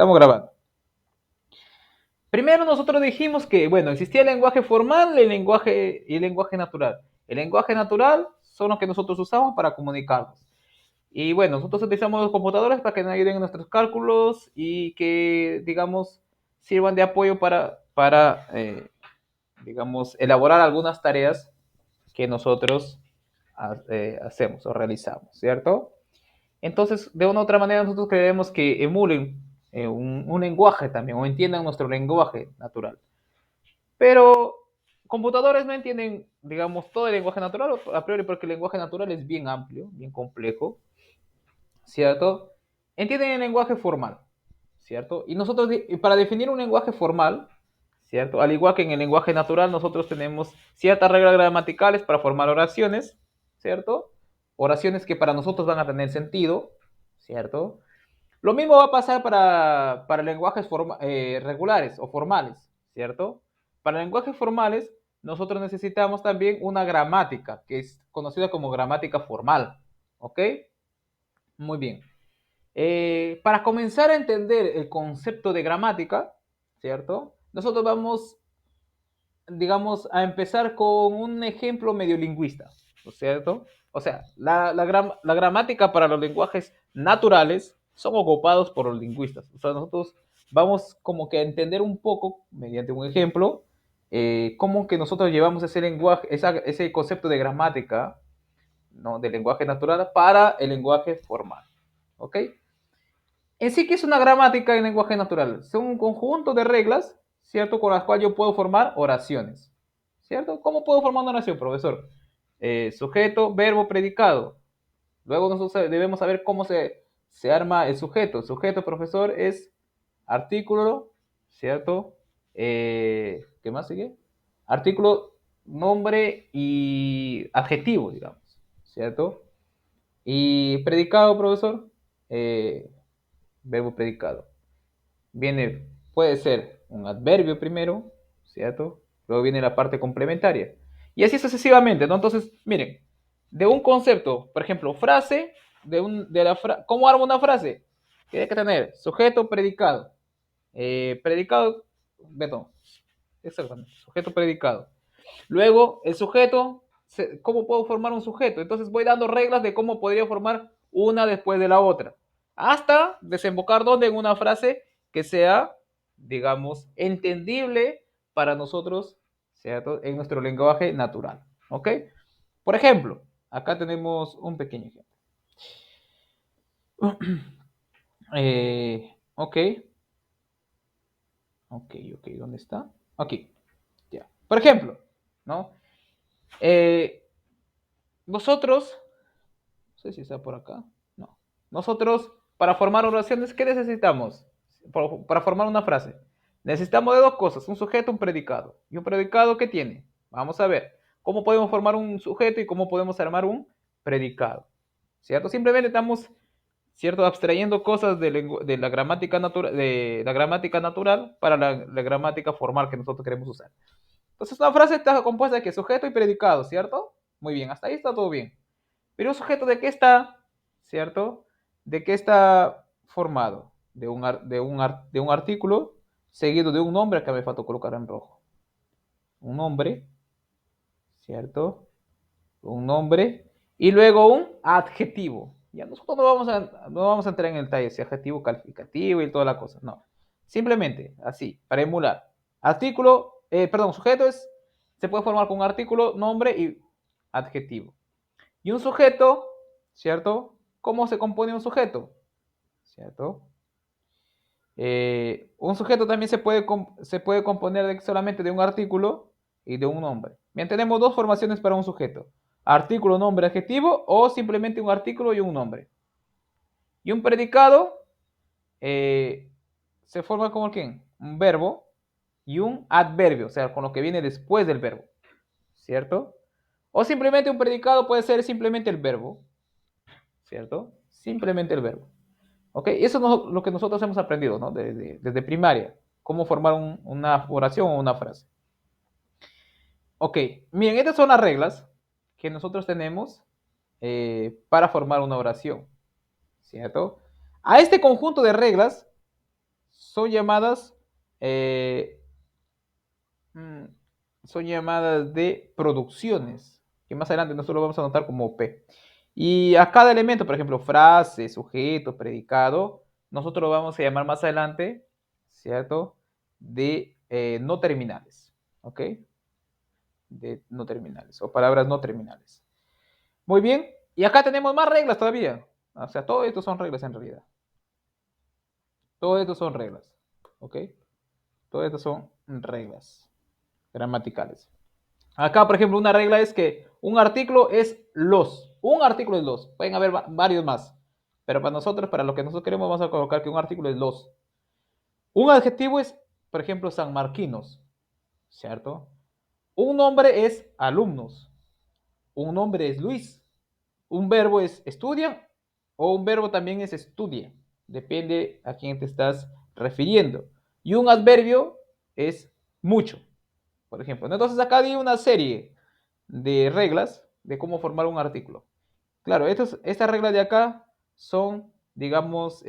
Estamos grabando. Primero nosotros dijimos que, bueno, existía el lenguaje formal y el lenguaje natural. El lenguaje natural son los que nosotros usamos para comunicarnos. Y bueno, nosotros utilizamos los computadores para que nos ayuden en nuestros cálculos y que, digamos, sirvan de apoyo para digamos, elaborar algunas tareas que nosotros hacemos o realizamos, ¿cierto? Entonces, de una u otra manera, nosotros creemos que emulen un lenguaje también, o entiendan nuestro lenguaje natural. Pero computadores no entienden, digamos, todo el lenguaje natural, a priori porque el lenguaje natural es bien amplio, bien complejo, ¿cierto? Entienden el lenguaje formal, ¿cierto? Y nosotros, para definir un lenguaje formal, ¿cierto? Al igual que en el lenguaje natural, nosotros tenemos ciertas reglas gramaticales para formar oraciones, ¿cierto? Oraciones que para nosotros van a tener sentido, ¿cierto? Lo mismo va a pasar para lenguajes regulares o formales, ¿cierto? Para lenguajes formales, nosotros necesitamos también una gramática, que es conocida como gramática formal, ¿ok? Muy bien. Para comenzar a entender el concepto de gramática, ¿cierto? Nosotros vamos, digamos, a empezar con un ejemplo medio lingüista, ¿no es cierto? O sea, la gramática para los lenguajes naturales son ocupados por los lingüistas. O sea, nosotros vamos como que a entender un poco, mediante un ejemplo, cómo que nosotros llevamos ese lenguaje, ese concepto de gramática, ¿no? Del lenguaje natural para el lenguaje formal, ¿ok? En sí, ¿qué es una gramática en lenguaje natural? Son un conjunto de reglas, ¿cierto? Con las cuales yo puedo formar oraciones, ¿cierto? ¿Cómo puedo formar una oración, profesor? Sujeto, verbo, predicado. Luego nosotros debemos saber cómo se arma el sujeto. El sujeto, profesor, es artículo, ¿cierto? ¿Qué más sigue? Artículo, nombre y adjetivo, digamos, ¿cierto? Y predicado, profesor, verbo predicado. Puede ser un adverbio primero, ¿cierto? Luego viene la parte complementaria. Y así sucesivamente, ¿no? Entonces, miren, de un concepto, por ejemplo, frase, ¿cómo armo una frase? Tiene que tener sujeto, predicado. Predicado, perdón, exactamente, sujeto, predicado. Luego, el sujeto, ¿cómo puedo formar un sujeto? Entonces voy dando reglas de cómo podría formar una después de la otra. Hasta desembocar donde en una frase que sea, digamos, entendible para nosotros, ¿cierto? En nuestro lenguaje natural. ¿Ok? Por ejemplo, acá tenemos un pequeño ejemplo. Ok, ok, ¿dónde está? Aquí, ya. Por ejemplo, ¿no? Eh, Nosotros, no sé si está por acá, no. Nosotros, para formar oraciones, ¿qué necesitamos? Para formar una frase. Necesitamos de dos cosas, un sujeto, un predicado. ¿Y un predicado qué tiene? Vamos a ver. ¿Cómo podemos formar un sujeto y cómo podemos armar un predicado? ¿Cierto? Simplemente estamos, ¿cierto? Abstrayendo cosas de la gramática natural para la gramática formal que nosotros queremos usar. Entonces, una frase está compuesta de que sujeto y predicado, ¿cierto? Muy bien, hasta ahí está todo bien. Pero un sujeto de qué está, ¿cierto? ¿De qué está formado? De un artículo seguido de un nombre que me faltó colocar en rojo. Un nombre, ¿cierto? Un nombre y luego un adjetivo. Ya nosotros no vamos a entrar en el detalle si adjetivo calificativo y toda la cosa, no. Simplemente así, para emular. Artículo, perdón, se puede formar con artículo, nombre y adjetivo. Y un sujeto, ¿cierto? ¿Cómo se compone un sujeto? ¿Cierto? Un sujeto también se puede componer solamente de un artículo y de un nombre. Bien, tenemos dos formaciones para un sujeto. Artículo, nombre, adjetivo o simplemente un artículo y un nombre. Y un predicado eh, se forma como ¿quién? Un verbo y un adverbio, o sea, con lo que viene después del verbo. ¿Cierto? O simplemente un predicado puede ser simplemente el verbo. ¿Cierto? Simplemente el verbo. ¿Ok? Eso es lo que nosotros hemos aprendido, ¿no? Desde primaria. Cómo formar una oración o una frase. Ok, miren, estas son las reglas que nosotros tenemos para formar una oración, ¿cierto? A este conjunto de reglas, son llamadas, eh, mm, son llamadas de producciones, que más adelante nosotros lo vamos a anotar como P. Y a cada elemento, por ejemplo, frase, sujeto, predicado, nosotros lo vamos a llamar más adelante, ¿cierto? De no terminales, ¿ok? De no terminales o palabras no terminales. Muy bien, y acá tenemos más reglas todavía. O sea, todo esto son reglas en realidad. Todo esto son reglas, ¿ok? Todo esto son reglas gramaticales. Acá, por ejemplo, una regla es que un artículo es los. Un artículo es los. Pueden haber varios más. Pero para nosotros, para lo que nosotros queremos, vamos a colocar que un artículo es los. Un adjetivo es, por ejemplo, sanmarquinos, ¿cierto? Un nombre es alumnos. Un nombre es Luis. Un verbo es estudia o un verbo también es estudia. Depende a quién te estás refiriendo. Y un adverbio es mucho, por ejemplo. Entonces acá di una serie de reglas de cómo formar un artículo. Claro, estas reglas de acá son, digamos,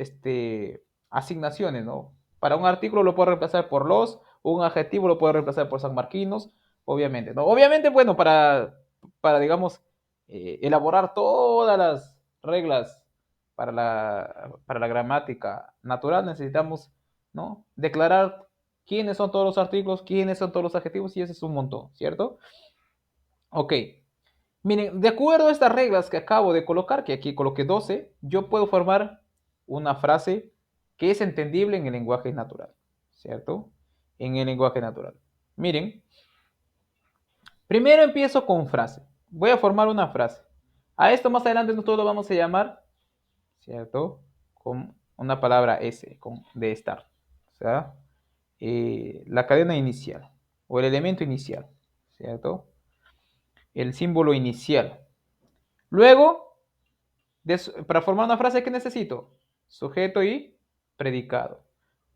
asignaciones, ¿no? Para un artículo lo puedo reemplazar por los, un adjetivo lo puedo reemplazar por sanmarquinos, obviamente, ¿no? Obviamente, bueno, para digamos, elaborar todas las reglas para la gramática natural necesitamos, ¿no? Declarar quiénes son todos los artículos, quiénes son todos los adjetivos y ese es un montón, ¿cierto? Ok. Miren, de acuerdo a estas reglas que acabo de colocar, que aquí coloqué 12, yo puedo formar una frase que es entendible en el lenguaje natural, ¿cierto? En el lenguaje natural. Miren, primero empiezo con frase. Voy a formar una frase. A esto más adelante nosotros lo vamos a llamar, ¿cierto? Con una palabra S, de estar. O sea, la cadena inicial o el elemento inicial, ¿cierto? El símbolo inicial. Luego, para formar una frase, ¿qué necesito? Sujeto y predicado.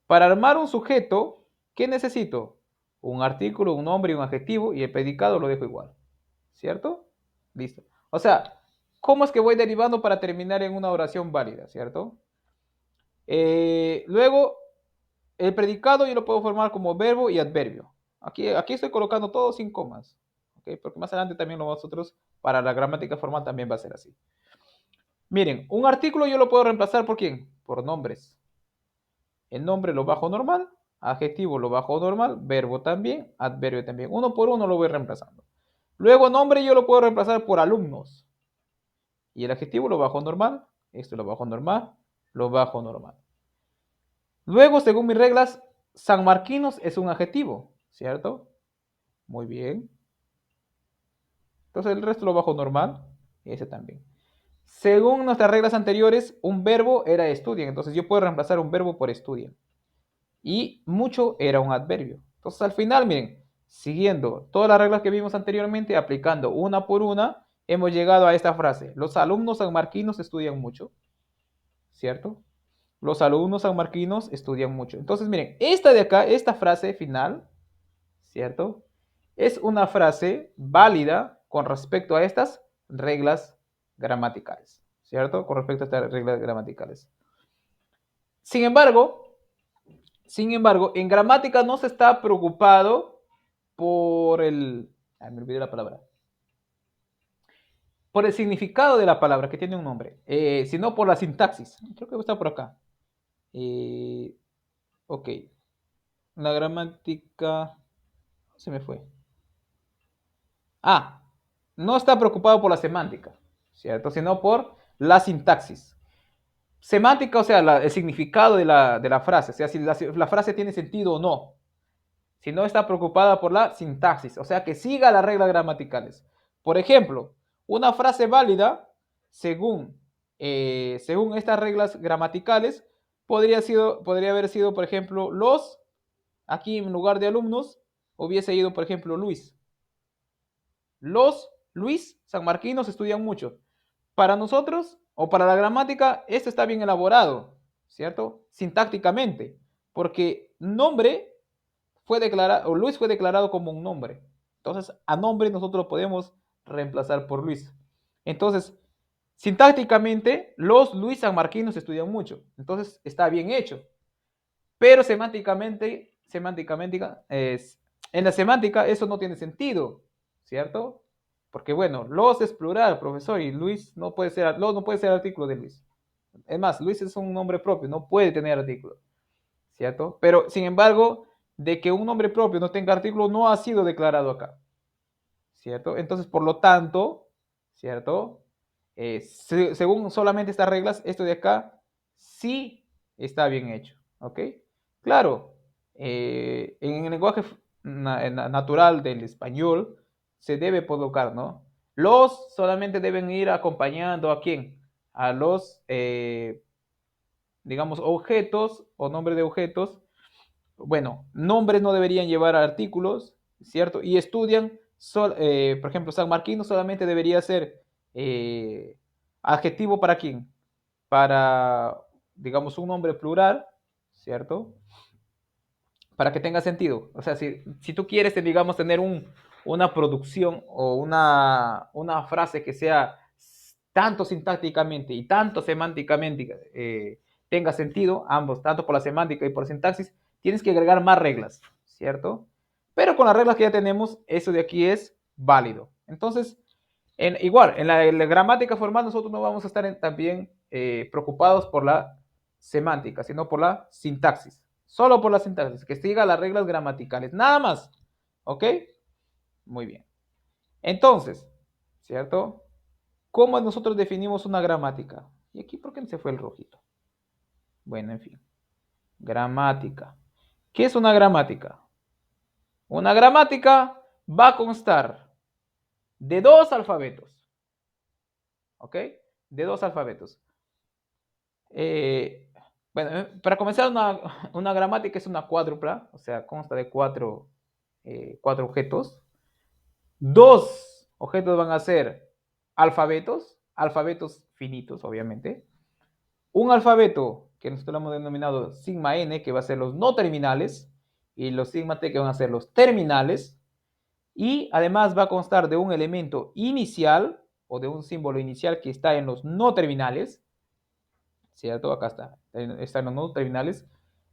Para armar un sujeto, ¿qué necesito? Un artículo, un nombre y un adjetivo, y el predicado lo dejo igual. ¿Cierto? Listo. O sea, ¿cómo es que voy derivando para terminar en una oración válida? ¿Cierto? Luego, el predicado yo lo puedo formar como verbo y adverbio. Aquí estoy colocando todo sin comas. ¿Ok? Porque más adelante también nosotros, para la gramática formal, también va a ser así. Miren, un artículo yo lo puedo reemplazar por quién? Por nombres. El nombre lo bajo normal, adjetivo lo bajo normal, verbo también, adverbio también. Uno por uno lo voy reemplazando. Luego nombre yo lo puedo reemplazar por alumnos. Y el adjetivo lo bajo normal, esto lo bajo normal, lo bajo normal. Luego, según mis reglas, sanmarquinos es un adjetivo, ¿cierto? Muy bien. Entonces el resto lo bajo normal, ese también. Según nuestras reglas anteriores, un verbo era estudian. Entonces yo puedo reemplazar un verbo por estudian. Y mucho era un adverbio. Entonces al final, miren, siguiendo todas las reglas que vimos anteriormente, aplicando una por una, hemos llegado a esta frase. Los alumnos sanmarquinos estudian mucho, ¿cierto? Los alumnos sanmarquinos estudian mucho. Entonces, miren, esta de acá, esta frase final, ¿cierto? Es una frase válida con respecto a estas reglas gramaticales, ¿cierto? Con respecto a estas reglas gramaticales. Sin embargo, en gramática no se está preocupado por el... Ay, me olvidé la palabra. Por el significado de la palabra, que tiene un nombre, sino por la sintaxis. Creo que está por acá. Ok. La gramática... Se me fue. Ah, no está preocupado por la semántica, ¿cierto? Sino por la sintaxis. Semántica, o sea, el significado de la frase, o sea, si la frase tiene sentido o no. Si no está preocupada por la sintaxis, o sea, que siga las reglas gramaticales. Por ejemplo, una frase válida, según estas reglas gramaticales, podría haber sido, por ejemplo, los, aquí en lugar de alumnos, hubiese ido, por ejemplo, Luis. Los Luis sanmarquinos estudian mucho. Para nosotros, o para la gramática, esto está bien elaborado, ¿cierto? Sintácticamente, porque nombre fue declarado, o Luis fue declarado como un nombre. Entonces, a nombre nosotros lo podemos reemplazar por Luis. Entonces, sintácticamente, los Luis sanmarquinos estudian mucho. Entonces, está bien hecho. Pero en la semántica eso no tiene sentido, ¿cierto? Porque bueno, los es plural, profesor, y Luis no puede ser artículo de Luis. Es más, Luis es un nombre propio, no puede tener artículo, ¿cierto? Pero sin embargo, de que un nombre propio no tenga artículo no ha sido declarado acá, ¿cierto? Entonces, por lo tanto, ¿cierto? Según solamente estas reglas, esto de acá sí está bien hecho, ¿ok? Claro, en el lenguaje natural del español se debe colocar, ¿no? Los solamente deben ir acompañando a quién? A los, digamos, objetos o nombres de objetos. Bueno, nombres no deberían llevar artículos, ¿cierto? Y estudian, por ejemplo, San Marquino solamente debería ser adjetivo para quién? Para, digamos, un nombre plural, ¿cierto? Para que tenga sentido. O sea, si tú quieres, digamos, tener una producción o una frase que sea tanto sintácticamente y tanto semánticamente tenga sentido, ambos, tanto por la semántica y por sintaxis, tienes que agregar más reglas, ¿cierto? Pero con las reglas que ya tenemos, eso de aquí es válido. Entonces, igual, en la gramática formal nosotros no vamos a estar también preocupados por la semántica, sino por la sintaxis. Solo por la sintaxis, que siga las reglas gramaticales, nada más. ¿Ok? Muy bien. Entonces, ¿cierto? ¿Cómo nosotros definimos una gramática? ¿Y aquí por qué se fue el rojito? Bueno, en fin. Gramática. ¿Qué es una gramática? Una gramática va a constar de dos alfabetos. ¿Ok? De dos alfabetos. Eh, bueno, para comenzar, una gramática es una cuádrupla, o sea, consta de cuatro objetos. Dos objetos van a ser alfabetos finitos, obviamente. Un alfabeto que nosotros lo hemos denominado sigma n, que va a ser los no terminales, y los sigma t, que van a ser los terminales. Y además va a constar de un elemento inicial o de un símbolo inicial que está en los no terminales, ¿cierto? Acá están los no terminales.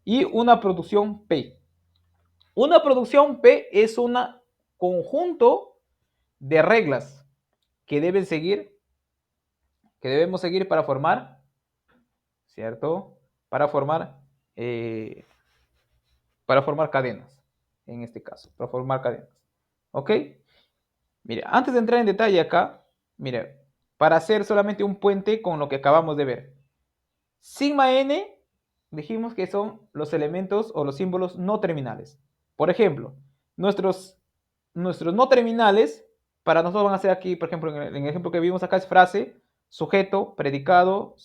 Y una producción P. Una producción P es un conjunto de reglas que deben seguir, que debemos seguir para formar, ¿cierto? Eh, para formar cadenas, en este caso, para formar cadenas. ¿Ok? Mire, antes de entrar en detalle acá, mire, para hacer solamente un puente con lo que acabamos de ver. Sigma n, dijimos que son los elementos o los símbolos no terminales. Por ejemplo, nuestros no terminales, para nosotros van a ser aquí, por ejemplo, en el ejemplo que vimos acá es frase, sujeto, predicado,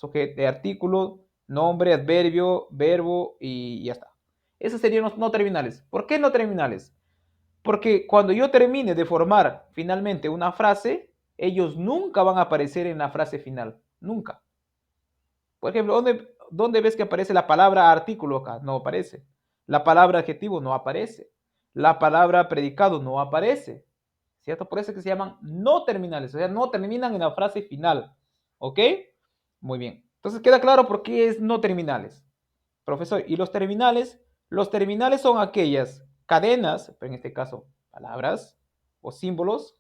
artículo, nombre, adverbio, verbo y ya está. Esos serían los no terminales. ¿Por qué no terminales? Porque cuando yo termine de formar finalmente una frase, ellos nunca van a aparecer en la frase final. Nunca. Por ejemplo, ¿dónde ves que aparece la palabra artículo acá? No aparece. La palabra adjetivo no aparece. La palabra predicado no aparece. ¿Cierto? Por eso es que se llaman no terminales. O sea, no terminan en la frase final. ¿Ok? Muy bien. Entonces queda claro por qué es no terminales. Profesor, ¿y los terminales? Los terminales son aquellas cadenas, en este caso palabras o símbolos,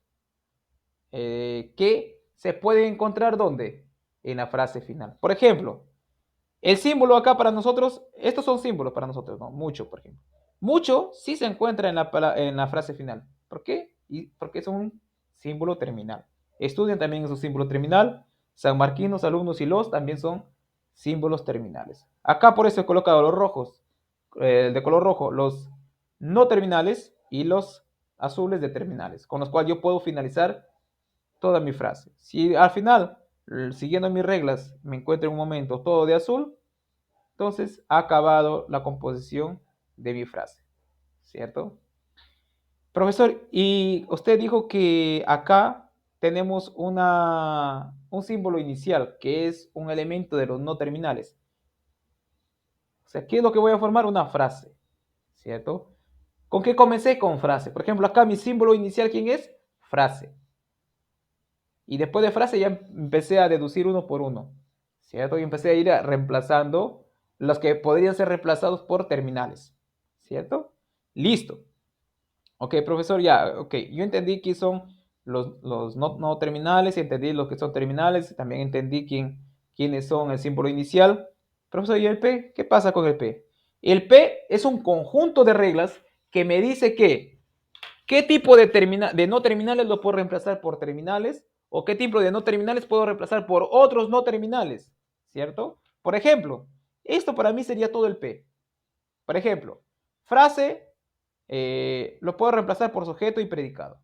que se pueden encontrar ¿dónde? En la frase final. Por ejemplo, el símbolo acá para nosotros, estos son símbolos para nosotros, ¿no? Mucho, por ejemplo. Mucho sí se encuentra en la frase final. ¿Por qué? Porque es un símbolo terminal. Estudian también su símbolo terminal. Sanmarquinos, alumnos y los también son símbolos terminales. Acá por eso he colocado los rojos, de color rojo, los no terminales y los azules de terminales, con los cuales yo puedo finalizar toda mi frase. Si al final, siguiendo mis reglas, me encuentro en un momento todo de azul, entonces ha acabado la composición de mi frase, ¿cierto? Profesor, y usted dijo que acá tenemos un símbolo inicial, que es un elemento de los no terminales. O sea, ¿qué es lo que voy a formar? Una frase, ¿cierto? ¿Con qué comencé? Con frase. Por ejemplo, acá mi símbolo inicial, ¿quién es? Frase. Y después de frase ya empecé a deducir uno por uno, ¿cierto? Y empecé a ir reemplazando los que podrían ser reemplazados por terminales, ¿cierto? Listo. Ok, profesor, ya, ok, yo entendí que son los no terminales, entendí lo que son terminales, también entendí quiénes son el símbolo inicial. Profesor, ¿y el P? ¿Qué pasa con el P? El P es un conjunto de reglas que me dice que qué tipo de no terminales lo puedo reemplazar por terminales o qué tipo de no terminales puedo reemplazar por otros no terminales, ¿cierto? Por ejemplo, esto para mí sería todo el P. Por ejemplo, frase lo puedo reemplazar por sujeto y predicado.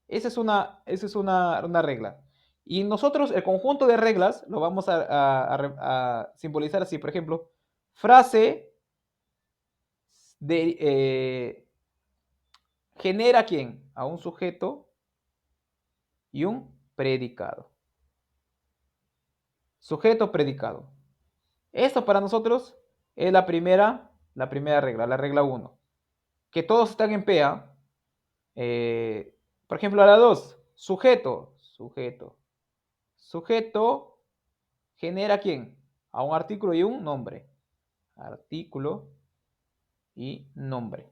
Esa es una regla. Y nosotros el conjunto de reglas lo vamos a simbolizar así. Por ejemplo, frase genera ¿quién? A un sujeto y un predicado. Sujeto, predicado. Esto para nosotros es la primera regla, la regla 1. Que todos están en PA. Por ejemplo, la 2, sujeto. Sujeto genera ¿quién? A un artículo y un nombre. Artículo y nombre.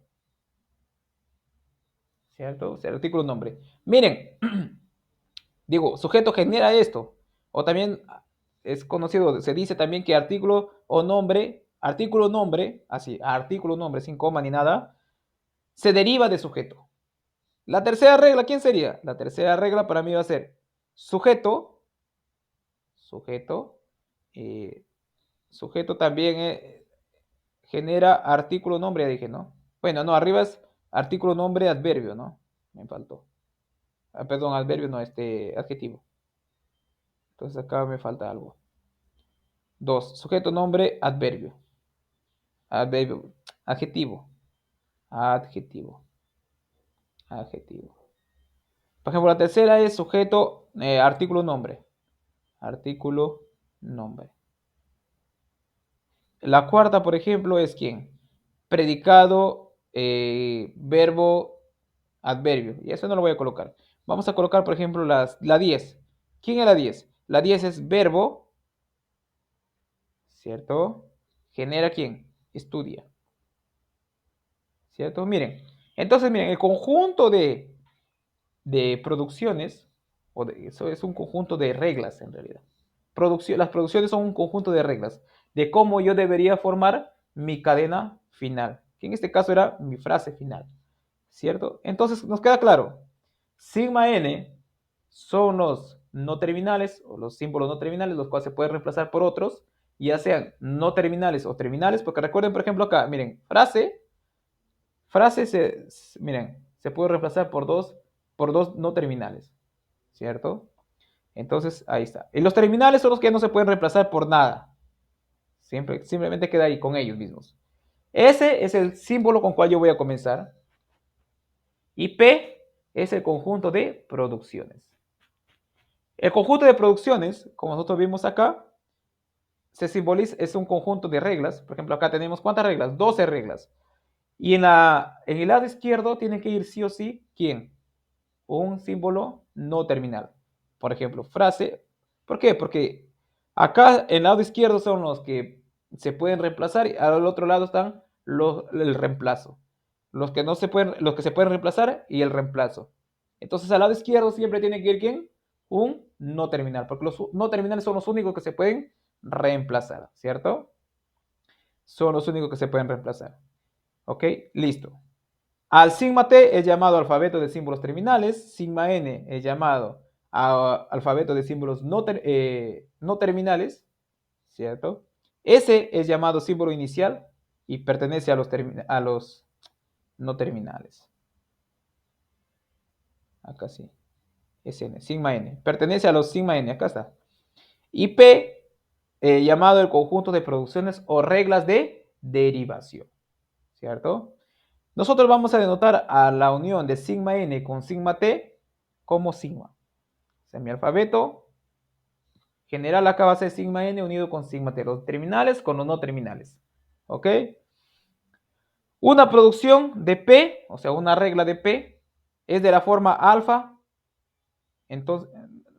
¿Cierto? O sea, artículo, nombre. Miren, digo, sujeto genera esto. O también es conocido, se dice también que artículo nombre, así, artículo nombre, sin coma ni nada, se deriva de sujeto. La tercera regla, ¿quién sería? La tercera regla para mí va a ser sujeto, eh, sujeto también genera artículo nombre, ya dije, ¿no? Bueno, no, arriba es artículo nombre adverbio, ¿no? Me faltó. Perdón, adverbio no, adjetivo. Entonces acá me falta algo. 2, sujeto nombre adverbio. Adverbio, adjetivo. Adjetivo. Adjetivo. Por ejemplo, la tercera es sujeto, artículo nombre. Artículo nombre. La cuarta, por ejemplo, es ¿quién? Predicado, verbo, adverbio. Y eso no lo voy a colocar. Vamos a colocar, por ejemplo, la 10. ¿Quién es la 10? La 10 es verbo, ¿cierto? Genera ¿quién? Estudia, ¿cierto? Miren. Entonces, miren, el conjunto de producciones, eso es un conjunto de reglas en realidad. Las producciones son un conjunto de reglas de cómo yo debería formar mi cadena final, que en este caso era mi frase final, ¿cierto? Entonces nos queda claro, sigma n son los no terminales o los símbolos no terminales, los cuales se pueden reemplazar por otros, ya sean no terminales o terminales, porque recuerden, por ejemplo, acá, miren, frase miren, se puede reemplazar por dos no terminales, ¿cierto? Entonces, ahí está. Y los terminales son los que no se pueden reemplazar por nada. Simplemente queda ahí con ellos mismos. Ese es el símbolo con cual yo voy a comenzar. Y P es el conjunto de producciones. El conjunto de producciones, como nosotros vimos acá, se simboliza, es un conjunto de reglas. Por ejemplo, acá tenemos ¿cuántas reglas? 12 reglas. Y en el lado izquierdo tiene que ir sí o sí, ¿quién? Un símbolo no terminal. Por ejemplo, frase. ¿Por qué? Porque acá en el lado izquierdo son los que se pueden reemplazar y al otro lado están el reemplazo. Los que se pueden reemplazar y el reemplazo. Entonces al lado izquierdo siempre tiene que ir ¿quién? Un no terminal, porque los no terminales son los únicos que se pueden reemplazar, ¿cierto? Son los únicos que se pueden reemplazar. ¿Ok? Listo. Al sigma T es llamado alfabeto de símbolos terminales, sigma N es llamado alfabeto de símbolos no terminales, ¿cierto? S es llamado símbolo inicial y pertenece a los no terminales. Acá sí. SN, sigma N. Pertenece a los sigma N, acá está. Y P, llamado el conjunto de producciones o reglas de derivación, ¿cierto? Nosotros vamos a denotar a la unión de sigma n con sigma t como sigma. O sea, mi alfabeto general acá va a ser sigma n unido con sigma t. Los terminales con los no terminales. ¿Ok? Una producción de P, o sea, una regla de P, es de la forma alfa. Entonces,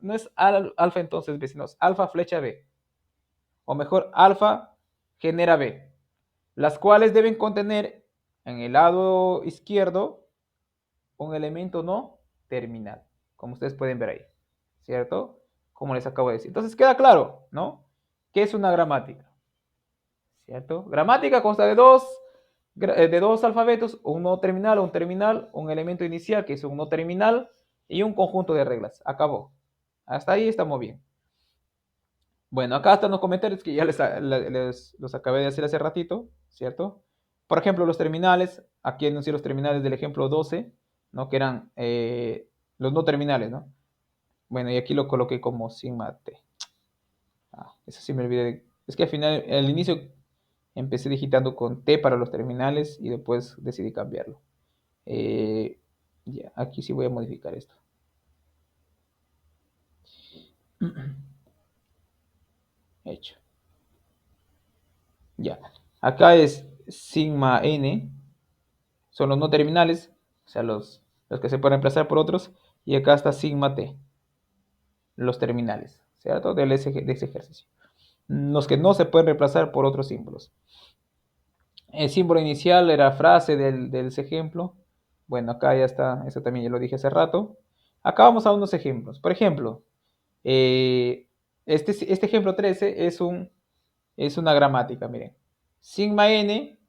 no es alfa entonces, vecinos, alfa flecha B. O mejor, alfa genera B, las cuales deben contener en el lado izquierdo un elemento no terminal, como ustedes pueden ver ahí, ¿cierto? Como les acabo de decir. Entonces queda claro, ¿no? ¿Qué es una gramática? ¿Cierto? Gramática consta de dos alfabetos, un no terminal, un elemento inicial que es un no terminal y un conjunto de reglas. Acabó. Hasta ahí estamos bien. Bueno, acá están los comentarios que ya los acabé de hacer hace ratito, ¿cierto? Por ejemplo, los terminales, aquí anuncié los terminales del ejemplo 12, ¿no? Que eran los no terminales, ¿no? Bueno, y aquí lo coloqué como sigma t. Eso sí me olvidé. Es que al final, al inicio, empecé digitando con t para los terminales y después decidí cambiarlo. Ya, aquí sí voy a modificar esto. Hecho. Ya. Acá es sigma n, son los no terminales, o sea, los que se pueden reemplazar por otros. Y acá está sigma t, los terminales, ¿cierto? De ese ejercicio. Los que no se pueden reemplazar por otros símbolos. El símbolo inicial era frase del ejemplo. Bueno, acá ya está, eso también ya lo dije hace rato. Acá vamos a unos ejemplos. Por ejemplo, eh, este ejemplo 13 es una gramática, miren. Sigma n.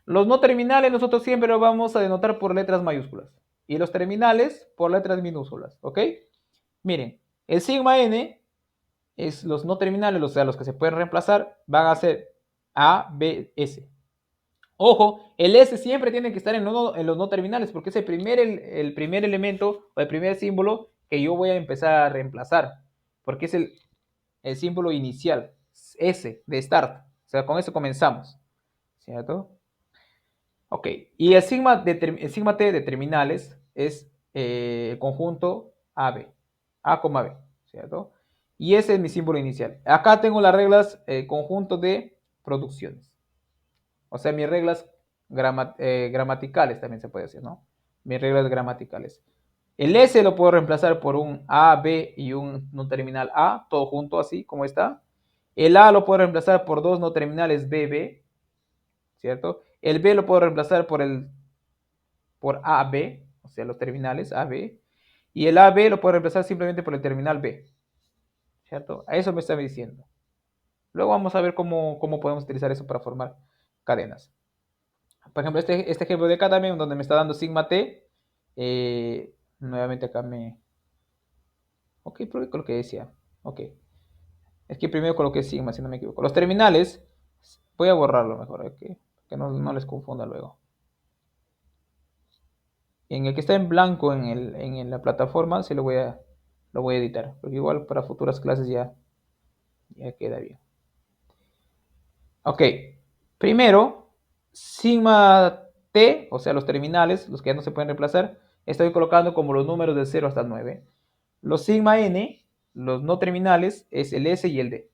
Los no terminales nosotros siempre los vamos a denotar por letras mayúsculas. Y los terminales por letras minúsculas, ¿ok? Miren, el sigma n es los no terminales, o sea, los que se pueden reemplazar, van a ser A, B, S. Ojo, el S siempre tiene que estar en los no terminales porque es el primer elemento o el primer símbolo que yo voy a empezar a reemplazar. Porque es el símbolo inicial, S, de start. O sea, con eso comenzamos. ¿Cierto? Ok. Y el sigma T de terminales es el conjunto AB. A, B. ¿Cierto? Y ese es mi símbolo inicial. Acá tengo las reglas conjunto de producciones. O sea, mis reglas gramaticales también se puede decir, ¿no? Mis reglas gramaticales. El S lo puedo reemplazar por un A, B y un no terminal A, todo junto así como está. El A lo puedo reemplazar por dos no terminales B, B, ¿cierto? El B lo puedo reemplazar por AB, o sea, los terminales A, B. Y el AB lo puedo reemplazar simplemente por el terminal B, ¿cierto? A eso me está diciendo. Luego vamos a ver cómo podemos utilizar eso para formar cadenas. Por ejemplo, este ejemplo de acá también, donde me está dando sigma t, nuevamente acá ok, pero lo que decía, ok, es que primero coloqué sigma, si no me equivoco. Los terminales, voy a borrarlo mejor, ok, que no les confunda luego. En el que está en blanco en la plataforma, sí lo voy a editar, porque igual para futuras clases ya queda bien. Ok, primero, sigma t, o sea, los terminales, los que ya no se pueden reemplazar, estoy colocando como los números de 0 hasta el 9. Los sigma n, los no terminales, es el s y el d.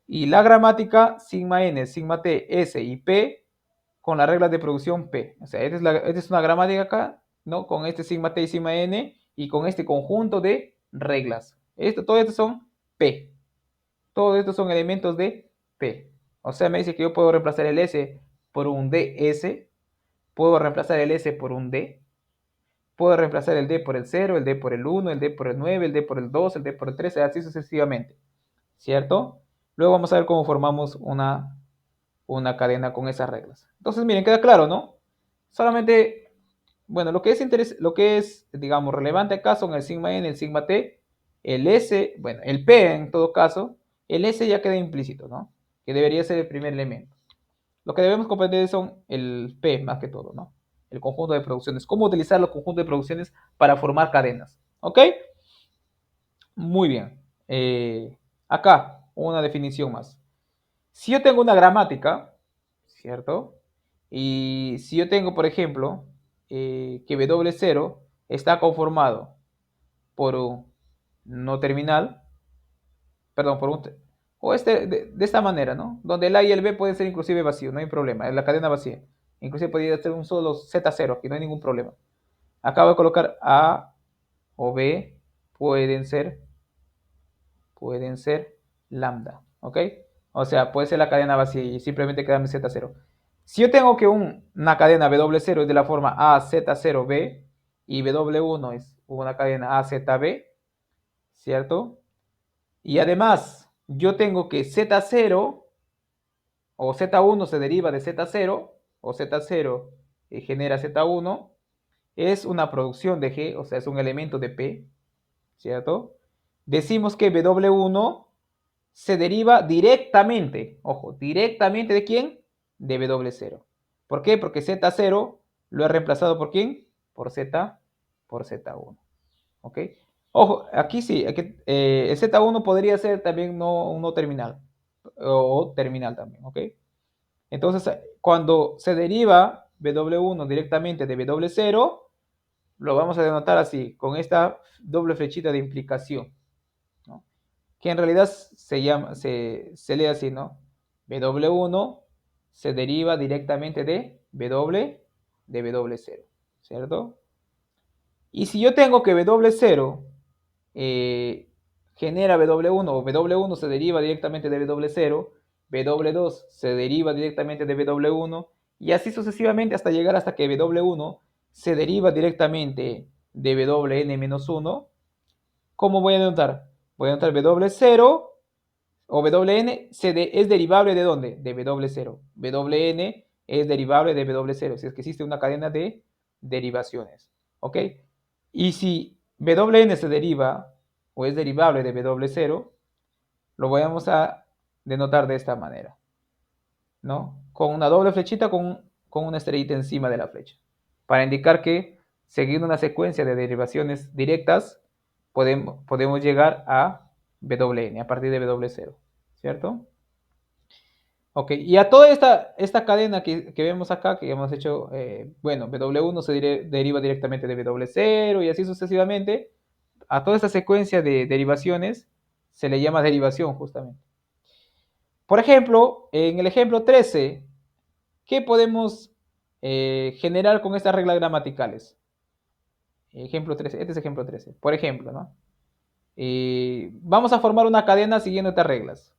Y la gramática, sigma n, sigma t, s y p, con las reglas de producción p. O sea, esta es una gramática acá, ¿no? Con este sigma t y sigma n, y con este conjunto de reglas. Todo esto son p. Todos estos son elementos de P. O sea, me dice que yo puedo reemplazar el S por un DS, puedo reemplazar el S por un D, puedo reemplazar el D por el 0, el D por el 1, el D por el 9, el D por el 2, el D por el 3, así sucesivamente. ¿Cierto? Luego vamos a ver cómo formamos una cadena con esas reglas. Entonces, miren, queda claro, ¿no? Solamente, bueno, lo que es, digamos, relevante acá son el sigma n, el sigma t, el s, bueno, el p en todo caso, el s ya queda implícito, ¿no? Que debería ser el primer elemento. Lo que debemos comprender son el p más que todo, ¿no? El conjunto de producciones. Cómo utilizar los conjuntos de producciones para formar cadenas. ¿Ok? Muy bien. Acá, una definición más. Si yo tengo una gramática, ¿cierto? Y si yo tengo, por ejemplo, que W0 está conformado por un no terminal, perdón, o de esta manera, ¿no? Donde el A y el B pueden ser inclusive vacío, no hay problema, es la cadena vacía. Inclusive podría ser un solo Z0, aquí no hay ningún problema. Acá voy a colocar A o B, pueden ser lambda, ¿ok? O sea, puede ser la cadena vacía y simplemente quedarme Z0. Si yo tengo que una cadena W0 es de la forma AZ0B y W1 es una cadena AZB, ¿cierto? Y además, yo tengo que Z0 o Z1 se deriva de Z0 o Z0 genera Z1, es una producción de G, o sea, es un elemento de P, ¿cierto? Decimos que W1 se deriva directamente, ojo, directamente ¿de quién? De W0. ¿Por qué? Porque Z0 lo he reemplazado por quién? Por Z1. ¿Ok? Ojo, aquí sí, aquí, el Z1 podría ser también un no terminal, o terminal también, ¿ok? Entonces, cuando se deriva W1 directamente de W0, lo vamos a denotar así, con esta doble flechita de implicación, ¿no? Que en realidad se lee así, ¿no? W1 se deriva directamente de W0, ¿cierto? Y si yo tengo que W0 genera W1 o W1 se deriva directamente de W0, W2 se deriva directamente de W1 y así sucesivamente hasta llegar hasta que W1 se deriva directamente de Wn-1. ¿Cómo voy a denotar? Voy a denotar W0 o Wn es derivable de ¿dónde? De W0. Wn es derivable de W0, si es que existe una cadena de derivaciones. ¿Ok? Y si Wn se deriva o es derivable de W0, lo vamos a denotar de esta manera, ¿no? Con una doble flechita con una estrellita encima de la flecha, para indicar que siguiendo una secuencia de derivaciones directas podemos llegar a Wn, a partir de W0, ¿cierto? Ok, y a toda esta cadena que vemos acá, que hemos hecho, bueno, W1 se deriva directamente de W0 y así sucesivamente, a toda esta secuencia de derivaciones se le llama derivación justamente. Por ejemplo, en el ejemplo 13, ¿qué podemos generar con estas reglas gramaticales? Ejemplo 13, este es ejemplo 13. Por ejemplo, ¿no? Vamos a formar una cadena siguiendo estas reglas.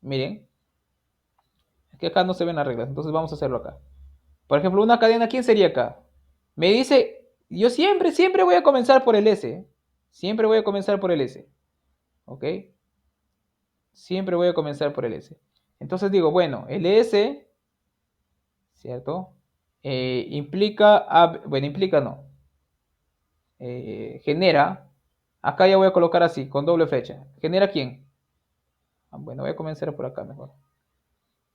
Miren, que acá no se ven las reglas, entonces vamos a hacerlo acá. Por ejemplo, una cadena, ¿quién sería acá? Me dice, yo siempre voy a comenzar por el S. Siempre voy a comenzar por el S. ¿Ok? Siempre voy a comenzar por el S. Entonces digo, bueno, el S, ¿cierto? Bueno, implica no. Genera, acá ya voy a colocar así, con doble flecha. ¿Genera quién? Bueno, voy a comenzar por acá mejor.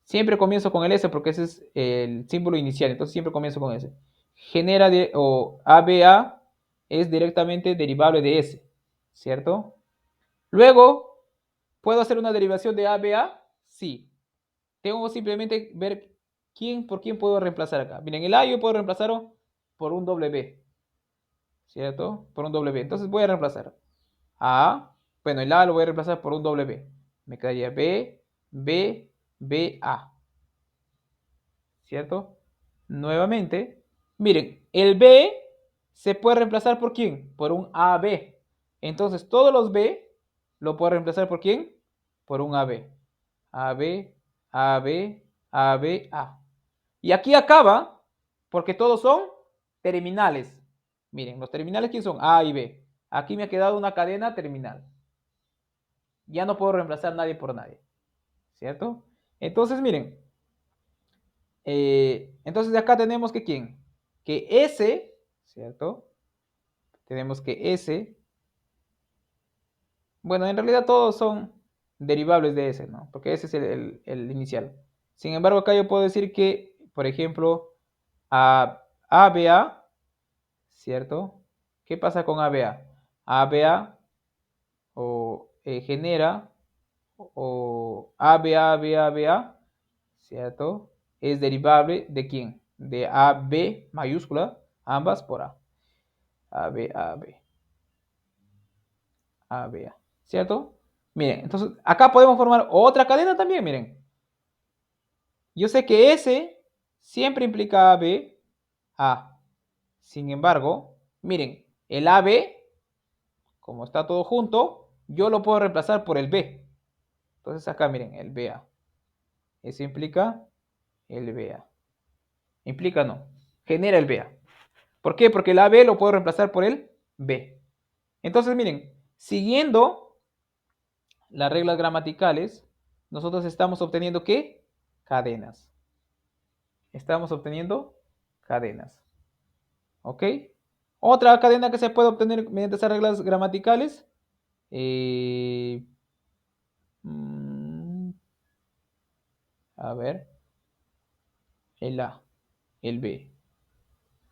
Siempre comienzo con el S porque ese es el símbolo inicial, entonces siempre comienzo con S. Genera o ABA es directamente derivable de S, ¿cierto? Luego, ¿puedo hacer una derivación de ABA? Sí. Tengo simplemente ver por quién puedo reemplazar acá. Miren, el A yo puedo reemplazarlo por un W, ¿cierto? Por un W. Entonces voy a reemplazar A, bueno, el A lo voy a reemplazar por un W. Me quedaría B, B, B, A. ¿Cierto? Nuevamente, miren, el B se puede reemplazar por quién? Por un AB. Entonces, todos los B lo puedo reemplazar por quién? Por un AB. AB, AB, AB, A. Y aquí acaba porque todos son terminales. Miren, los terminales, ¿quién son? A y B. Aquí me ha quedado una cadena terminal. Ya no puedo reemplazar nadie por nadie. ¿Cierto? Entonces, miren, entonces de acá tenemos que quién? Que S, ¿cierto? Tenemos que S, bueno, en realidad todos son derivables de S, ¿no? Porque S es el inicial. Sin embargo, acá yo puedo decir que, por ejemplo, ABA, ¿cierto? ¿Qué pasa con ABA? ABA o genera o ABA, ¿cierto? Es derivable de quién? De AB mayúscula, ambas por A. AB, AB, AB, ¿cierto? Miren, entonces acá podemos formar otra cadena también, miren. Yo sé que S siempre implica AB, A. Sin embargo, miren, el AB, como está todo junto, yo lo puedo reemplazar por el B. Entonces acá, miren, el BA. Eso implica el BA. Implica no. Genera el BA. ¿Por qué? Porque el AB lo puedo reemplazar por el B. Entonces, miren, siguiendo las reglas gramaticales, nosotros estamos obteniendo ¿qué? Cadenas. Estamos obteniendo cadenas. ¿Ok? Otra cadena que se puede obtener mediante esas reglas gramaticales. Eh, a ver. El A. El B.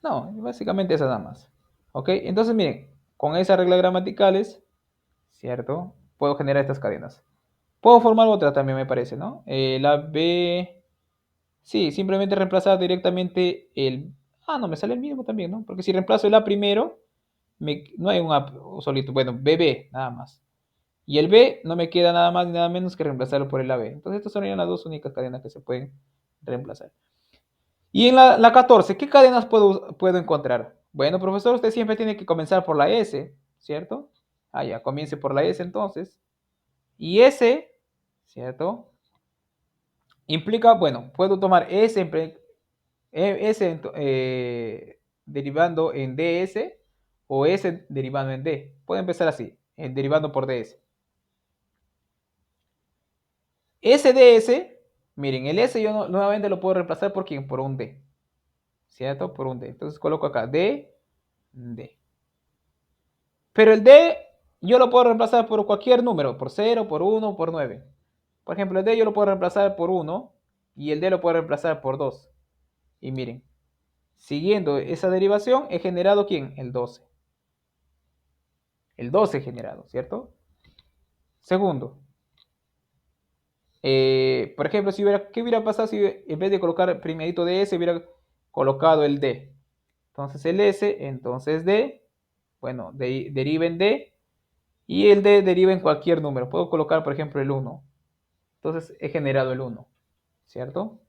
No, básicamente esa nada más. ¿Ok? Entonces, miren, con esas reglas gramaticales, ¿cierto? Puedo generar estas cadenas. Puedo formar otra también, me parece, ¿no? La B. Sí, simplemente reemplazar directamente el. Ah, no, me sale el mismo también, ¿no? Porque si reemplazo el A primero, no hay un A solito. Bueno, BB, nada más. Y el B no me queda nada más ni nada menos que reemplazarlo por el AB. Entonces, estas son las dos únicas cadenas que se pueden reemplazar. Y en la 14, ¿qué cadenas puedo encontrar? Bueno, profesor, usted siempre tiene que comenzar por la S, ¿cierto? Ah, ya, comience por la S entonces. Y S, ¿cierto? Implica, bueno, puedo tomar derivando en DS o S derivando en D. Puede empezar así, derivando por DS. SDS, miren, el S yo nuevamente lo puedo reemplazar por quién, por un D, ¿cierto? Por un D. Entonces coloco acá D, D. Pero el D yo lo puedo reemplazar por cualquier número, por 0, por 1, por 9. Por ejemplo, el D yo lo puedo reemplazar por 1 y el D lo puedo reemplazar por 2. Y miren, siguiendo esa derivación he generado ¿quién? El 12. El 12 generado, ¿cierto? Segundo, por ejemplo, ¿qué hubiera pasado si en vez de colocar primerito de S hubiera colocado el D? Entonces el S, entonces D, bueno, deriva en D y el D deriva en cualquier número. Puedo colocar, por ejemplo, el 1. Entonces he generado el 1, ¿cierto?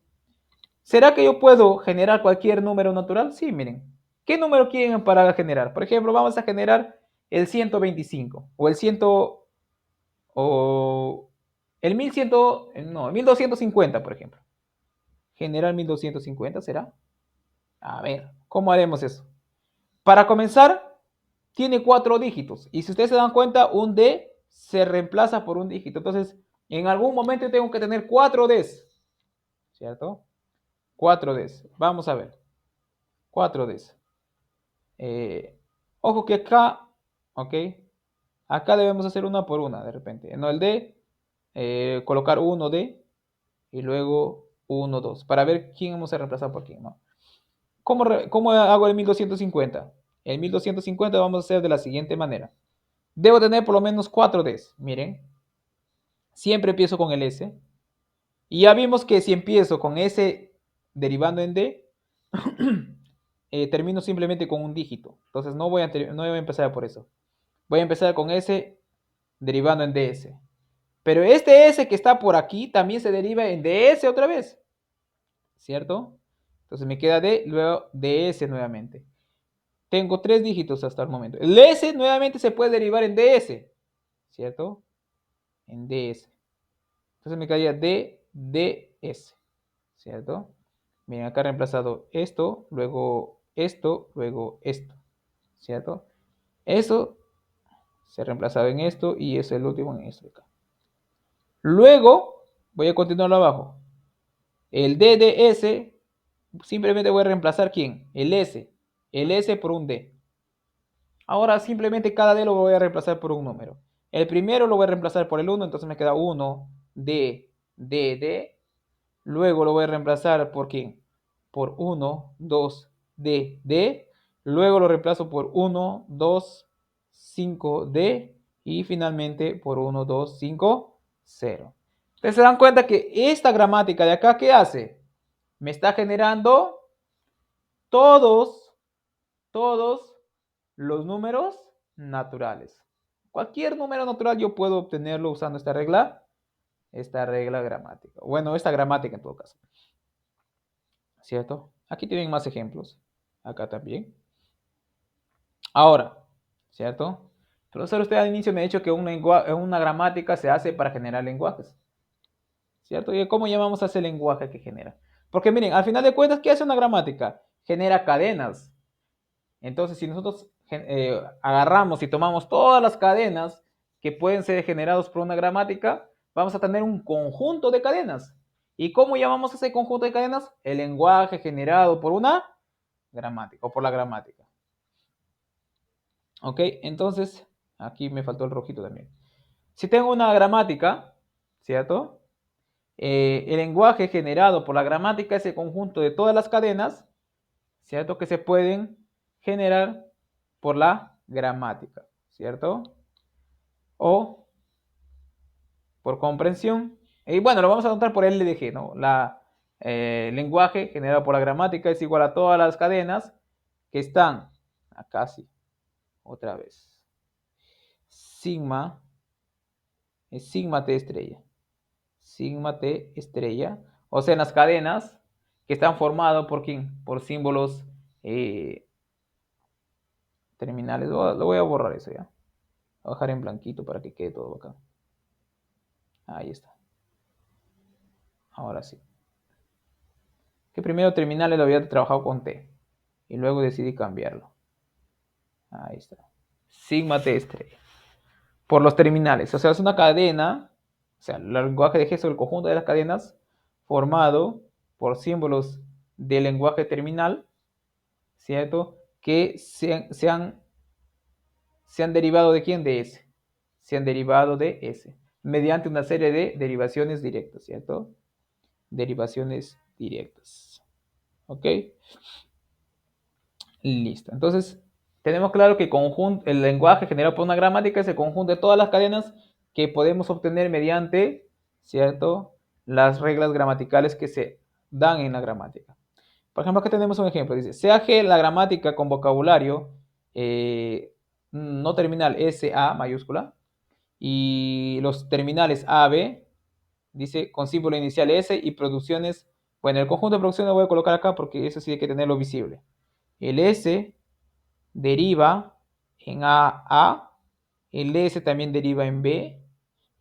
¿Será que yo puedo generar cualquier número natural? Sí, miren. ¿Qué número quieren para generar? Por ejemplo, vamos a generar el 125 o el 100 o el 1100, no, el 1250, por ejemplo. ¿Generar 1250 será? A ver, ¿cómo haremos eso? Para comenzar, tiene 4 dígitos. Y si ustedes se dan cuenta, un D se reemplaza por un dígito. Entonces, en algún momento tengo que tener 4 Ds. ¿Cierto? 4 Ds. Vamos a ver. 4 Ds. Ojo que acá, ok, acá debemos hacer una por una de repente. No, el D, colocar 1D y luego 1, 2, para ver quién vamos a reemplazar por quién, ¿no? ¿Cómo hago el 1250? El 1250 vamos a hacer de la siguiente manera. Debo tener por lo menos 4 Ds. Miren, siempre empiezo con el S. Y ya vimos que si empiezo con S derivando en D, termino simplemente con un dígito. Entonces no voy a empezar por eso. Voy a empezar con S derivando en DS. Pero este S que está por aquí también se deriva en DS otra vez. ¿Cierto? Entonces me queda D, luego DS nuevamente. Tengo 3 dígitos hasta el momento. El S nuevamente se puede derivar en DS. ¿Cierto? En DS. Entonces me quedaría DDS. ¿Cierto? Miren, acá he reemplazado esto, luego esto, luego esto. ¿Cierto? Eso se ha reemplazado en esto y es el último en esto acá. Luego voy a continuarlo abajo. El DDS simplemente voy a reemplazar ¿quién? El S. El S por un D. Ahora simplemente cada D lo voy a reemplazar por un número. El primero lo voy a reemplazar por el 1, entonces me queda 1, D, D, D. Luego lo voy a reemplazar por quién? Por 1, 2, D, D. Luego lo reemplazo por 1, 2, 5, D. Y finalmente por 1, 2, 5, 0. Ustedes se dan cuenta que esta gramática de acá, ¿qué hace? Me está generando todos, todos los números naturales. Cualquier número natural yo puedo obtenerlo usando esta regla gramática. Bueno, esta gramática en todo caso. ¿Cierto? Aquí tienen más ejemplos. Acá también. Ahora, ¿cierto? Profesor, usted al inicio me ha dicho que una gramática se hace para generar lenguajes. ¿cierto? ¿Y cómo llamamos a ese lenguaje que genera? Porque miren, al final de cuentas, ¿qué hace una gramática? Genera cadenas. Entonces, si nosotros agarramos y tomamos todas las cadenas que pueden ser generadas por una gramática, vamos a tener un conjunto de cadenas. ¿Y cómo llamamos a ese conjunto de cadenas? El lenguaje generado por una gramática o por la gramática. ¿Ok? Entonces, aquí me faltó el rojito también. Si tengo una gramática, ¿cierto? El lenguaje generado por la gramática es el conjunto de todas las cadenas, ¿cierto? Que se pueden generar por la gramática, ¿cierto? O por comprensión. Y bueno, lo vamos a anotar por LDG, ¿no? Lenguaje generado por la gramática es igual a todas las cadenas que están, acá sí, otra vez, sigma, es sigma T estrella. Sigma T estrella, o sea, en las cadenas que están formadas por quién, por símbolos terminales. Lo voy a borrar eso ya. Voy a dejar en blanquito para que quede todo acá. Ahí está. Ahora sí. Que primero terminales lo había trabajado con T y luego decidí cambiarlo. Ahí está. Sigma T estrella. Por los terminales, o sea, es una cadena, o sea, el lenguaje de gesto, el conjunto de las cadenas formado por símbolos del lenguaje terminal, ¿cierto? Que se han derivado de quién? De S. Se han derivado de S. Mediante una serie de derivaciones directas, ¿cierto? Derivaciones directas. ¿Ok? Listo. Entonces, tenemos claro que el lenguaje generado por una gramática es el conjunto de todas las cadenas que podemos obtener mediante, ¿cierto? Las reglas gramaticales que se dan en la gramática. Por ejemplo, aquí tenemos un ejemplo. Dice, sea G la gramática con vocabulario no terminal SA mayúscula y los terminales AB, dice, con símbolo inicial S y producciones, bueno, el conjunto de producciones lo voy a colocar acá porque eso sí hay que tenerlo visible. El S deriva en AA, el S también deriva en B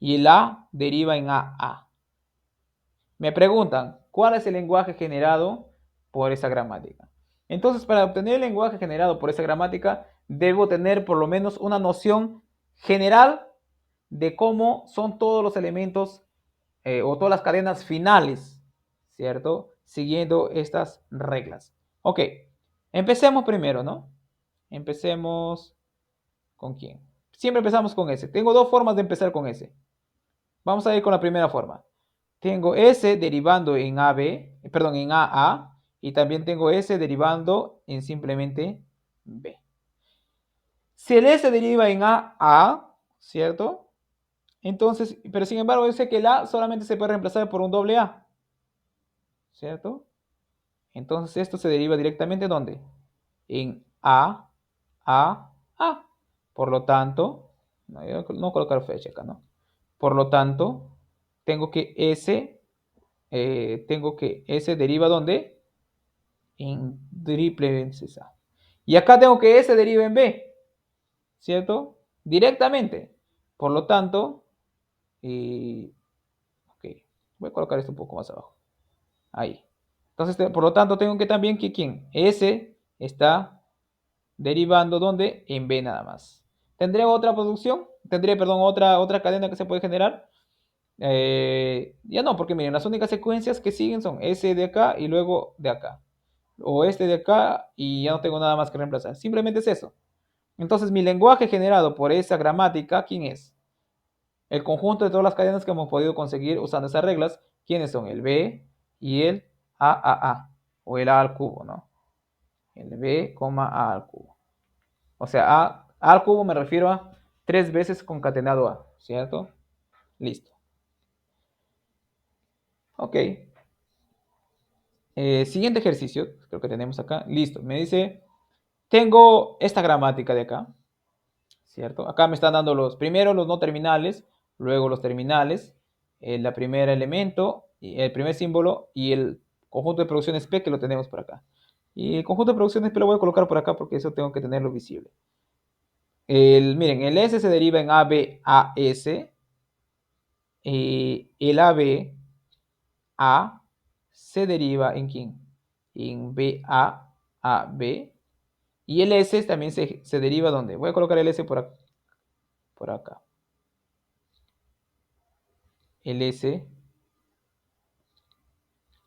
y el A deriva en AA. Me preguntan, ¿cuál es el lenguaje generado por esa gramática? Entonces, para obtener el lenguaje generado por esa gramática, debo tener por lo menos una noción general de cómo son todos los elementos o todas las cadenas finales, ¿cierto? Siguiendo estas reglas. Ok, empecemos primero, ¿no? Empecemos con quién. Siempre empezamos con S. Tengo dos formas de empezar con S. Vamos a ir con la primera forma. Tengo S derivando en AB, perdón, en AA, y también tengo S derivando en simplemente B. Si el S deriva en AA, ¿cierto? Entonces, pero sin embargo, yo sé que el A solamente se puede reemplazar por un doble A, ¿cierto? Entonces, esto se deriva directamente ¿dónde? En A, A. Por lo tanto, no colocar fecha acá, ¿no? Por lo tanto, tengo que S deriva ¿dónde? En triple veces A. Y acá tengo que S deriva en B, ¿cierto? Directamente. Por lo tanto, ok, voy a colocar esto un poco más abajo. Ahí. Entonces, por lo tanto, tengo que también que ¿quién? S está derivando ¿dónde? En B nada más. ¿Tendré otra producción? ¿Tendré, perdón, otra cadena que se puede generar? Ya no, porque miren, las únicas secuencias que siguen son S de acá y luego de acá. O este de acá y ya no tengo nada más que reemplazar. Simplemente es eso. Entonces mi lenguaje generado por esa gramática, ¿quién es? El conjunto de todas las cadenas que hemos podido conseguir usando esas reglas. ¿Quiénes son? El B y el AAA. O el A al cubo, ¿no? El B, A al cubo. O sea, A al cubo me refiero a 3 veces concatenado A, ¿cierto? Listo. Ok. Siguiente ejercicio, creo que tenemos acá. Listo. Me dice, tengo esta gramática de acá, ¿cierto? Acá me están dando primero los no terminales, luego los terminales, la primera elemento, el primer símbolo y el conjunto de producciones P que lo tenemos por acá. Y el conjunto de producciones P lo voy a colocar por acá porque eso tengo que tenerlo visible. Miren, el S se deriva en AB, AS. El AB A se deriva en quién? En BA, AB. Y el S también se deriva ¿dónde? Voy a colocar el S por acá. El S,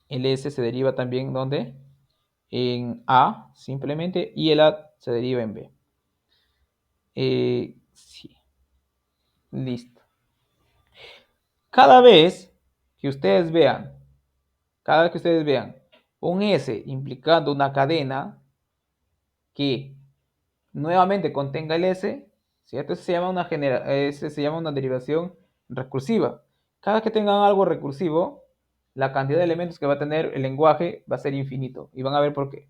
el S se deriva también ¿dónde? En A, simplemente, y el A se deriva en B. Sí, listo. Cada vez que ustedes vean, cada vez que ustedes vean un S implicando una cadena que nuevamente contenga el S, ¿cierto? Eso se llama una derivación recursiva. Cada vez que tengan algo recursivo, la cantidad de elementos que va a tener el lenguaje va a ser infinito. Y van a ver por qué.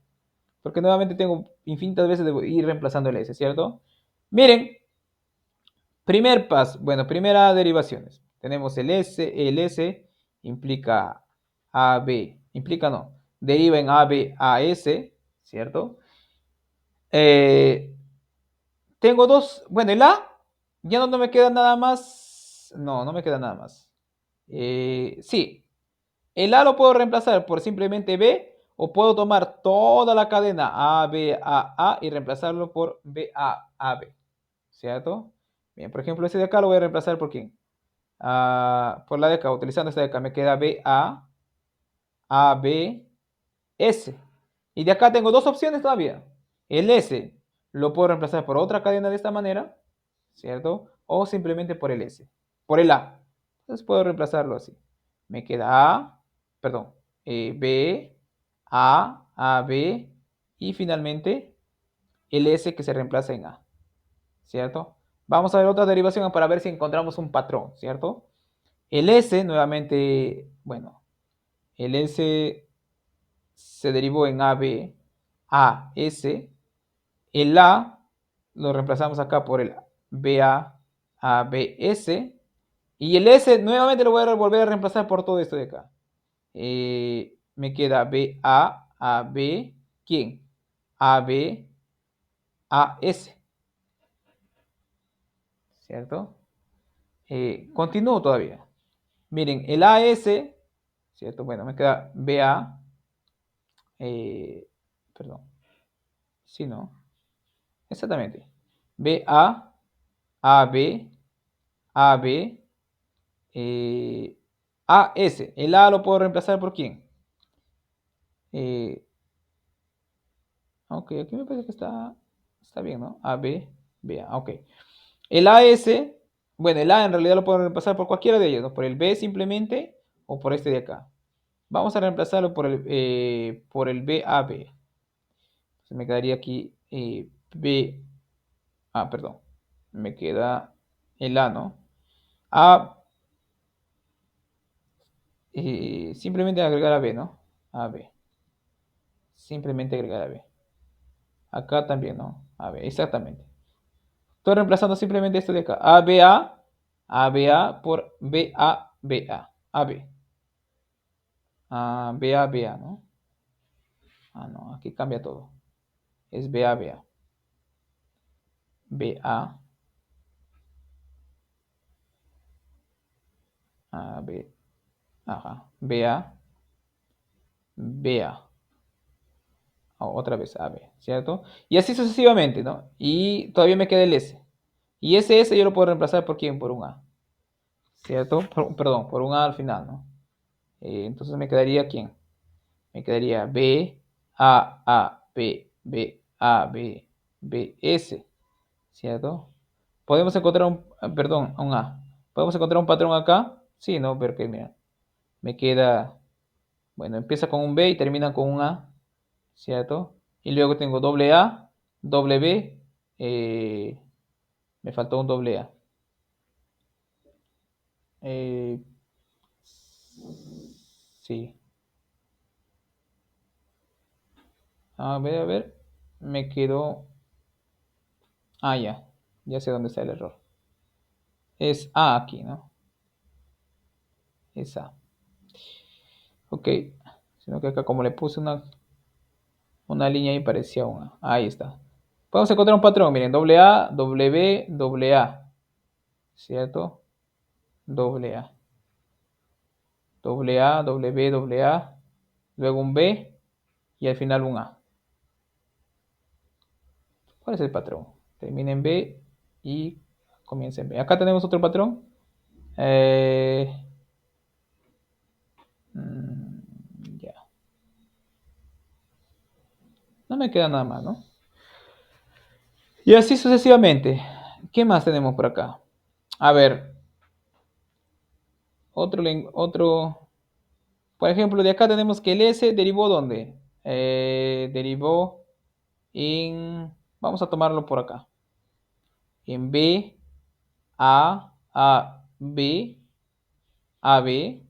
Porque nuevamente tengo infinitas veces de ir reemplazando el S, ¿cierto? Miren, primer paso, bueno, primera derivaciones. Tenemos el S implica AB, implica no, deriva en AB a S, ¿cierto? Tengo dos, bueno, el A, ya no me queda nada más, no me queda nada más. Sí, el A lo puedo reemplazar por simplemente B, o puedo tomar toda la cadena A, B, A y reemplazarlo por B, A, B, ¿cierto? Bien, por ejemplo, ese de acá lo voy a reemplazar por quién? Por la de acá, utilizando esta de acá, me queda B, A, B, S. Y de acá tengo dos opciones todavía. El S lo puedo reemplazar por otra cadena de esta manera, ¿cierto? O simplemente por el S, por el A. Entonces puedo reemplazarlo así. Me queda A, perdón, B, A, B y finalmente el S que se reemplaza en A, ¿cierto? Vamos a ver otra derivación para ver si encontramos un patrón, ¿cierto? El S nuevamente, bueno, el S se derivó en AB, S. El A lo reemplazamos acá por el BA, S. Y el S nuevamente lo voy a volver a reemplazar por todo esto de acá. Me queda BA, B. ¿Quién? AB, S. ¿Cierto? Continúo todavía. Miren, el AS, ¿cierto? Bueno, me queda BA, perdón. Sí, ¿no? Exactamente. BA, AB, AB, AS. El A lo puedo reemplazar por quién? Ok, aquí me parece que está bien, ¿no? AB, BA, ok. El AS, bueno, el A en realidad lo puedo reemplazar por cualquiera de ellos, ¿no? Por el B simplemente o por este de acá. Vamos a reemplazarlo por el BAB. Entonces me quedaría aquí B. Perdón. Me queda el A, ¿no? A. Simplemente agregar a B, ¿no? A B. Simplemente agregar a B. Acá también, ¿no? A B, exactamente. Estoy reemplazando simplemente esto de acá. ABA por BABA. AB. BABA, ¿no? No, aquí cambia todo. Es BABA. BA. B. Ajá. BA. BA. Otra vez AB, ¿cierto? Y así sucesivamente, ¿no? Y todavía me queda el S. Y ese S yo lo puedo reemplazar por quién? Por un A. ¿Cierto? Perdón, por un A al final, ¿no? Entonces me quedaría quién? Me quedaría B, B, B, S. ¿Cierto? Podemos encontrar perdón, un A. ¿Podemos encontrar un patrón acá? Sí, no, porque mira, me queda, bueno, empieza con un B y termina con un A, ¿cierto? Y luego tengo doble A, doble B, me faltó un doble A. Sí. A ver, me quedó, ya sé dónde está el error. Es A aquí, ¿no? Es A. Ok, sino que acá como le puse una línea ahí parecía una. Ahí está. Podemos encontrar un patrón, miren, doble A, doble B, doble A. ¿Cierto? Doble A. doble A, doble B, doble A, luego un B y al final un A. ¿Cuál es el patrón? Termina en B y comienza en B. Acá tenemos otro patrón. Eh, ya. No me queda nada más, ¿no? Y así sucesivamente. ¿Qué más tenemos por acá? A ver, otro. Por ejemplo, de acá tenemos que el S derivó ¿dónde? Derivó en. Vamos a tomarlo por acá. En B, B, B,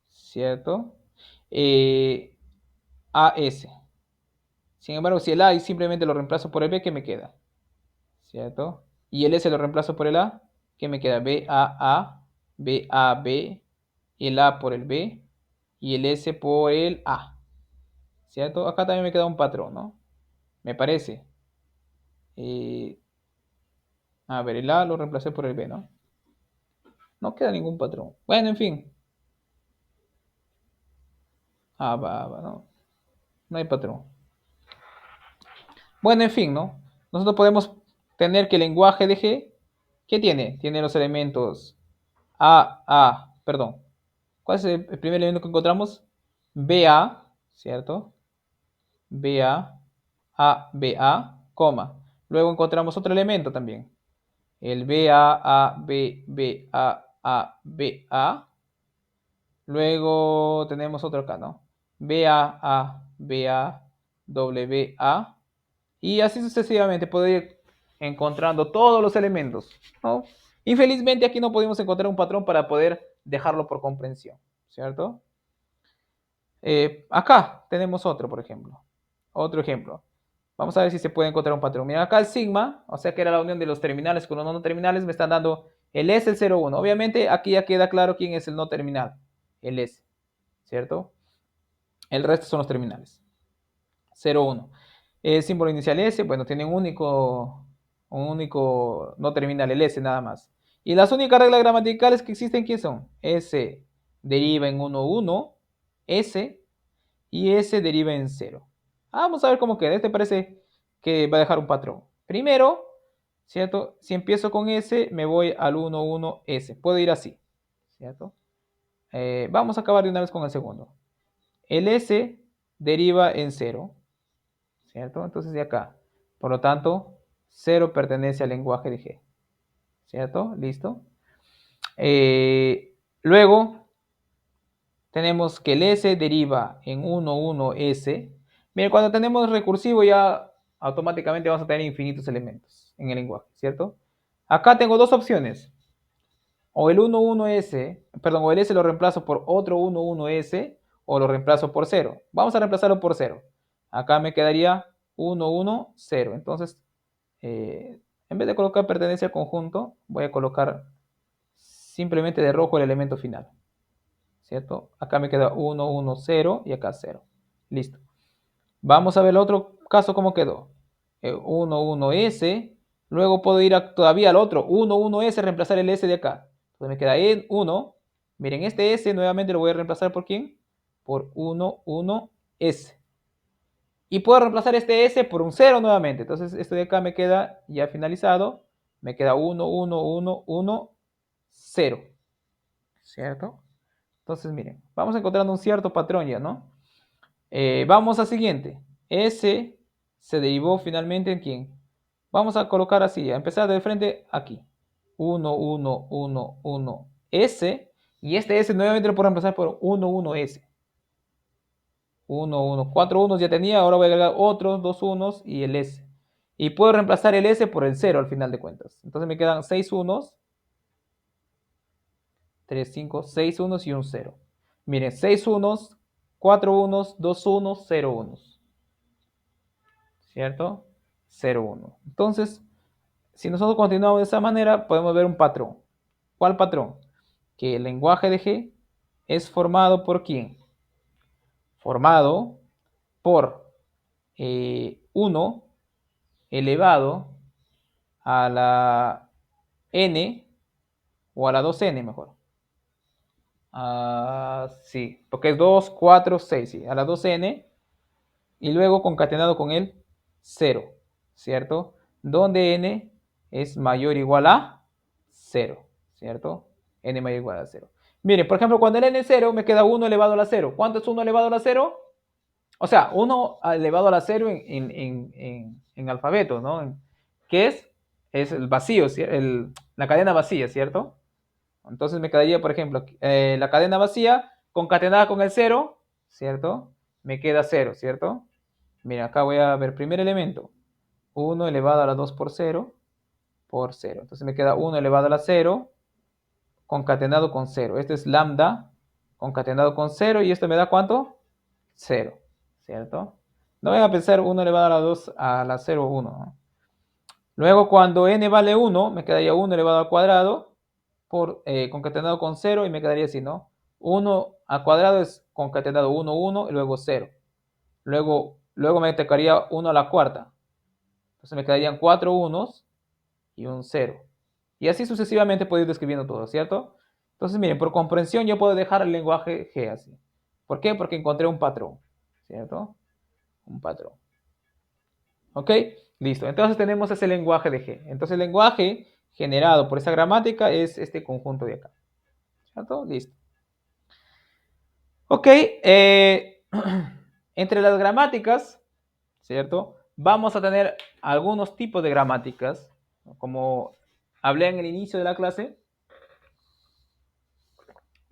¿cierto? Eh, S. Sin embargo, si el A simplemente lo reemplazo por el B, ¿qué me queda? ¿Cierto? Y el S lo reemplazo por el A, ¿qué me queda? B, el A por el B y el S por el A. ¿Cierto? Acá también me queda un patrón, ¿no? Me parece. Eh, a ver, el A lo reemplacé por el B, ¿no? No queda ningún patrón. Bueno, en fin. No. No hay patrón. Bueno, en fin, ¿no? Nosotros podemos tener que el lenguaje de G, ¿qué tiene? Tiene los elementos perdón. ¿Cuál es el primer elemento que encontramos? BA, ¿cierto? BA, coma. Luego encontramos otro elemento también. El BA. Luego tenemos otro acá, ¿no? WA. Y así sucesivamente puedo ir encontrando todos los elementos, ¿no? Infelizmente aquí no pudimos encontrar un patrón para poder dejarlo por comprensión, ¿cierto? Acá tenemos otro, por ejemplo. Otro ejemplo. Vamos a ver si se puede encontrar un patrón. Mira, acá el sigma, o sea que era la unión de los terminales con los no terminales, me están dando el S, el 0, 1. Obviamente aquí ya queda claro quién es el no terminal. El S, ¿cierto? El resto son los terminales. 0, 1. El símbolo inicial S, bueno, tiene un único no terminal, el S nada más. Y las únicas reglas gramaticales que existen, ¿quién son? S deriva en 1, 1, S y S deriva en 0. Vamos a ver cómo queda. Este parece que va a dejar un patrón. Primero, ¿cierto? Si empiezo con S, me voy al 1, 1, S. Puedo ir así, ¿cierto? Vamos a acabar de una vez con el segundo. El S deriva en 0, ¿cierto? Entonces de acá. Por lo tanto, 0 pertenece al lenguaje de G, ¿cierto? ¿Listo? Luego, tenemos que el S deriva en 1, 1, S. Bien, cuando tenemos recursivo ya automáticamente vamos a tener infinitos elementos en el lenguaje, ¿cierto? Acá tengo dos opciones. O el 1, 1S, perdón, o el S lo reemplazo por otro 1, 1S o lo reemplazo por 0. Vamos a reemplazarlo por 0. Acá me quedaría 1, 1, 0. Entonces, en vez de colocar pertenencia al conjunto, voy a colocar simplemente de rojo el elemento final. ¿Cierto? Acá me queda 1, 1, 0 y acá 0. Listo. Vamos a ver el otro caso cómo quedó. 1, 1S. Luego puedo ir todavía al otro. 1, 1S, reemplazar el S de acá. Entonces me queda en 1. Miren, este S nuevamente lo voy a reemplazar por ¿quién? Por 1, 1S. Y puedo reemplazar este S por un 0 nuevamente. Entonces esto de acá me queda ya finalizado. Me queda 1, 1, 1, 1, 0. ¿Cierto? Entonces miren, vamos encontrando un cierto patrón ya, ¿no? Vamos al siguiente. S se derivó finalmente en quién. Vamos a colocar así, a empezar de frente aquí. 1, 1, 1, 1, S. Y este S nuevamente lo puedo reemplazar por 1, 1, S. 1, 1, 4 unos ya tenía, ahora voy a agregar otros 2 unos y el S. Y puedo reemplazar el S por el 0 al final de cuentas. Entonces me quedan 6 unos, 3, 5, 6 unos y un 0. Miren, 6 unos, 4 unos, 2 unos, 0 unos. ¿Cierto? 0, 1. Entonces, si nosotros continuamos de esa manera, podemos ver un patrón. ¿Cuál patrón? Que el lenguaje de G es formado por ¿quién? Formado por 1 elevado a la n o a la 2n mejor. Sí, porque es 2, 4, 6, sí, a la 2n y luego concatenado con el 0, ¿cierto? Donde n es mayor o igual a 0, ¿cierto? N mayor o igual a 0. Miren, por ejemplo, cuando el n es 0, me queda 1 elevado a la 0. ¿Cuánto es 1 elevado a la 0? O sea, 1 elevado a la 0 en alfabeto, ¿no? ¿Qué es? Es el vacío, la cadena vacía, ¿cierto? Entonces me quedaría, por ejemplo, la cadena vacía concatenada con el 0, ¿cierto? Me queda 0, ¿cierto? Mira, acá voy a ver primer elemento. 1 elevado a la 2 por 0. Entonces me queda 1 elevado a la 0 concatenado con 0. Este es lambda concatenado con 0 y esto me da ¿cuánto? 0, ¿cierto? No voy a pensar 1 elevado a la 2 a la 0, 1, ¿no? Luego cuando n vale 1, me quedaría 1 elevado al cuadrado concatenado con 0 y me quedaría así, ¿no? 1 al cuadrado es concatenado 1, 1 y luego 0. Luego me tocaría 1 a la cuarta. Entonces me quedarían 4 unos y un 0. Y así sucesivamente puedo ir describiendo todo, ¿cierto? Entonces, miren, por comprensión yo puedo dejar el lenguaje G así. ¿Por qué? Porque encontré un patrón, ¿cierto? Un patrón. ¿Ok? Listo. Entonces tenemos ese lenguaje de G. Entonces el lenguaje generado por esa gramática es este conjunto de acá. ¿Cierto? Listo. Ok. Entre las gramáticas, ¿cierto? Vamos a tener algunos tipos de gramáticas. Como hablé en el inicio de la clase,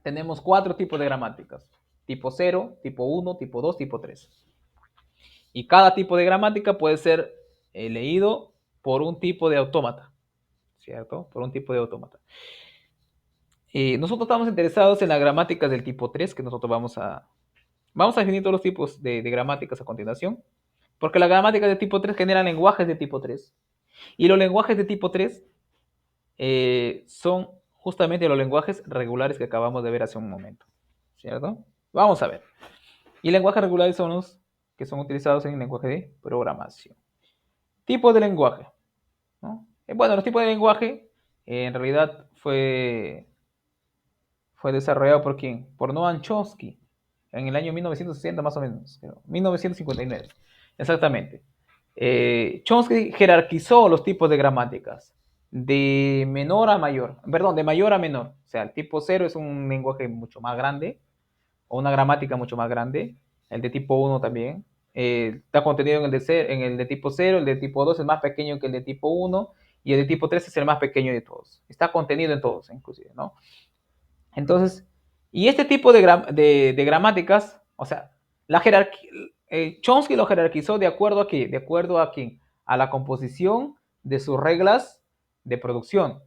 tenemos 4 tipos de gramáticas. Tipo 0, tipo 1, tipo 2, tipo 3. Y cada tipo de gramática puede ser leído por un tipo de autómata, ¿cierto? Por un tipo de autómata. Nosotros estamos interesados en las gramáticas del tipo 3, que nosotros vamos a definir todos los tipos de gramáticas a continuación, porque las gramáticas de tipo 3 generan lenguajes de tipo 3. Y los lenguajes de tipo 3 son justamente los lenguajes regulares que acabamos de ver hace un momento, ¿cierto? Vamos a ver. Y lenguajes regulares son los que son utilizados en el lenguaje de programación. Tipo de lenguaje, ¿no? Bueno, los tipos de lenguaje en realidad fue desarrollado por quién? Por Noam Chomsky en el año 1960 más o menos, 1959, exactamente. Chomsky jerarquizó los tipos de gramáticas de menor a mayor, perdón, de mayor a menor. O sea, el tipo 0 es un lenguaje mucho más grande, o una gramática mucho más grande. El de tipo 1 también. Está contenido en el de tipo 0, el de tipo 2 es más pequeño que el de tipo 1 y el de tipo 3 es el más pequeño de todos. Está contenido en todos, inclusive, ¿no? Entonces, y este tipo de gramáticas, o sea, la jerarquía, Chomsky lo jerarquizó de acuerdo a qué, de acuerdo a quién, a la composición de sus reglas de producción,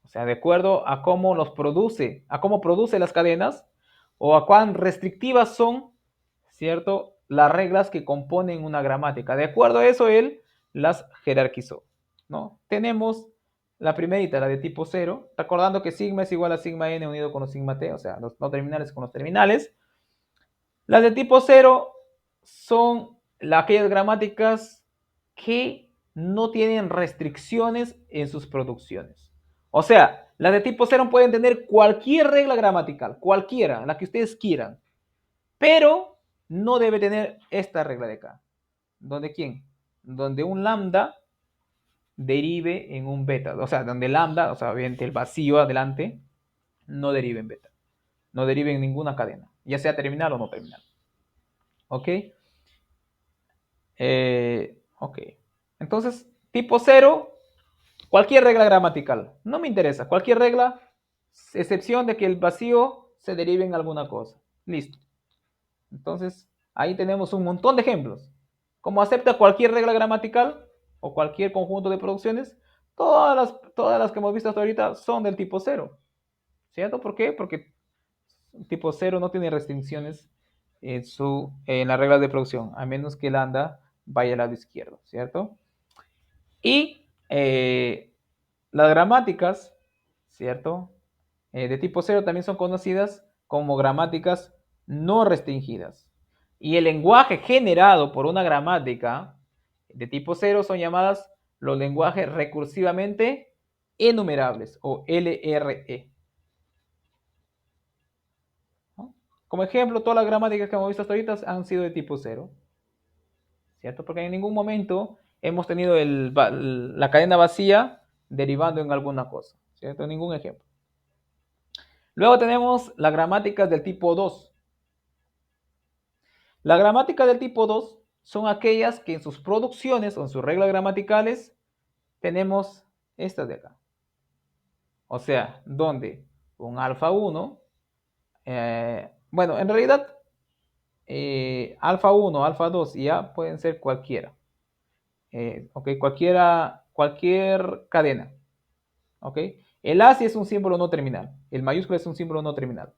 o sea, de acuerdo a cómo los produce, a cómo produce las cadenas o a cuán restrictivas son, ¿cierto? Las reglas que componen una gramática. De acuerdo a eso, él las jerarquizó, ¿no? Tenemos la primerita, la de tipo 0, recordando que sigma es igual a sigma n unido con los sigma t, o sea, los no terminales con los terminales. Las de tipo 0 son aquellas gramáticas que no tienen restricciones en sus producciones. O sea, las de tipo 0 pueden tener cualquier regla gramatical, cualquiera, la que ustedes quieran, pero no debe tener esta regla de acá. ¿Donde quién? Donde un lambda derive en un beta. O sea, donde lambda, o sea, obviamente el vacío adelante, no derive en beta. No derive en ninguna cadena, ya sea terminal o no terminal. ¿Ok? Ok. Entonces, tipo 0, cualquier regla gramatical. No me interesa. Cualquier regla, excepción de que el vacío se derive en alguna cosa. Listo. Entonces, ahí tenemos un montón de ejemplos. Como acepta cualquier regla gramatical o cualquier conjunto de producciones, todas las que hemos visto hasta ahorita son del tipo 0. ¿Cierto? ¿Por qué? Porque el tipo 0 no tiene restricciones en las reglas de producción, a menos que el lambda vaya al lado izquierdo, ¿cierto? Y las gramáticas, ¿cierto? De tipo 0 también son conocidas como gramáticas no restringidas. Y el lenguaje generado por una gramática de tipo 0 son llamadas los lenguajes recursivamente enumerables o LRE. Como ejemplo, todas las gramáticas que hemos visto hasta ahorita han sido de tipo 0, ¿cierto? Porque en ningún momento hemos tenido la cadena vacía derivando en alguna cosa, ¿cierto? Ningún ejemplo. Luego tenemos las gramáticas del tipo 2. Las gramáticas del tipo 2 son aquellas que en sus producciones o en sus reglas gramaticales tenemos estas de acá. O sea, donde un alfa 1, bueno, en realidad alfa 1, alfa 2 y A pueden ser cualquiera. Ok, cualquier cadena. Ok, el A sí es un símbolo no terminal. El mayúsculo es un símbolo no terminal.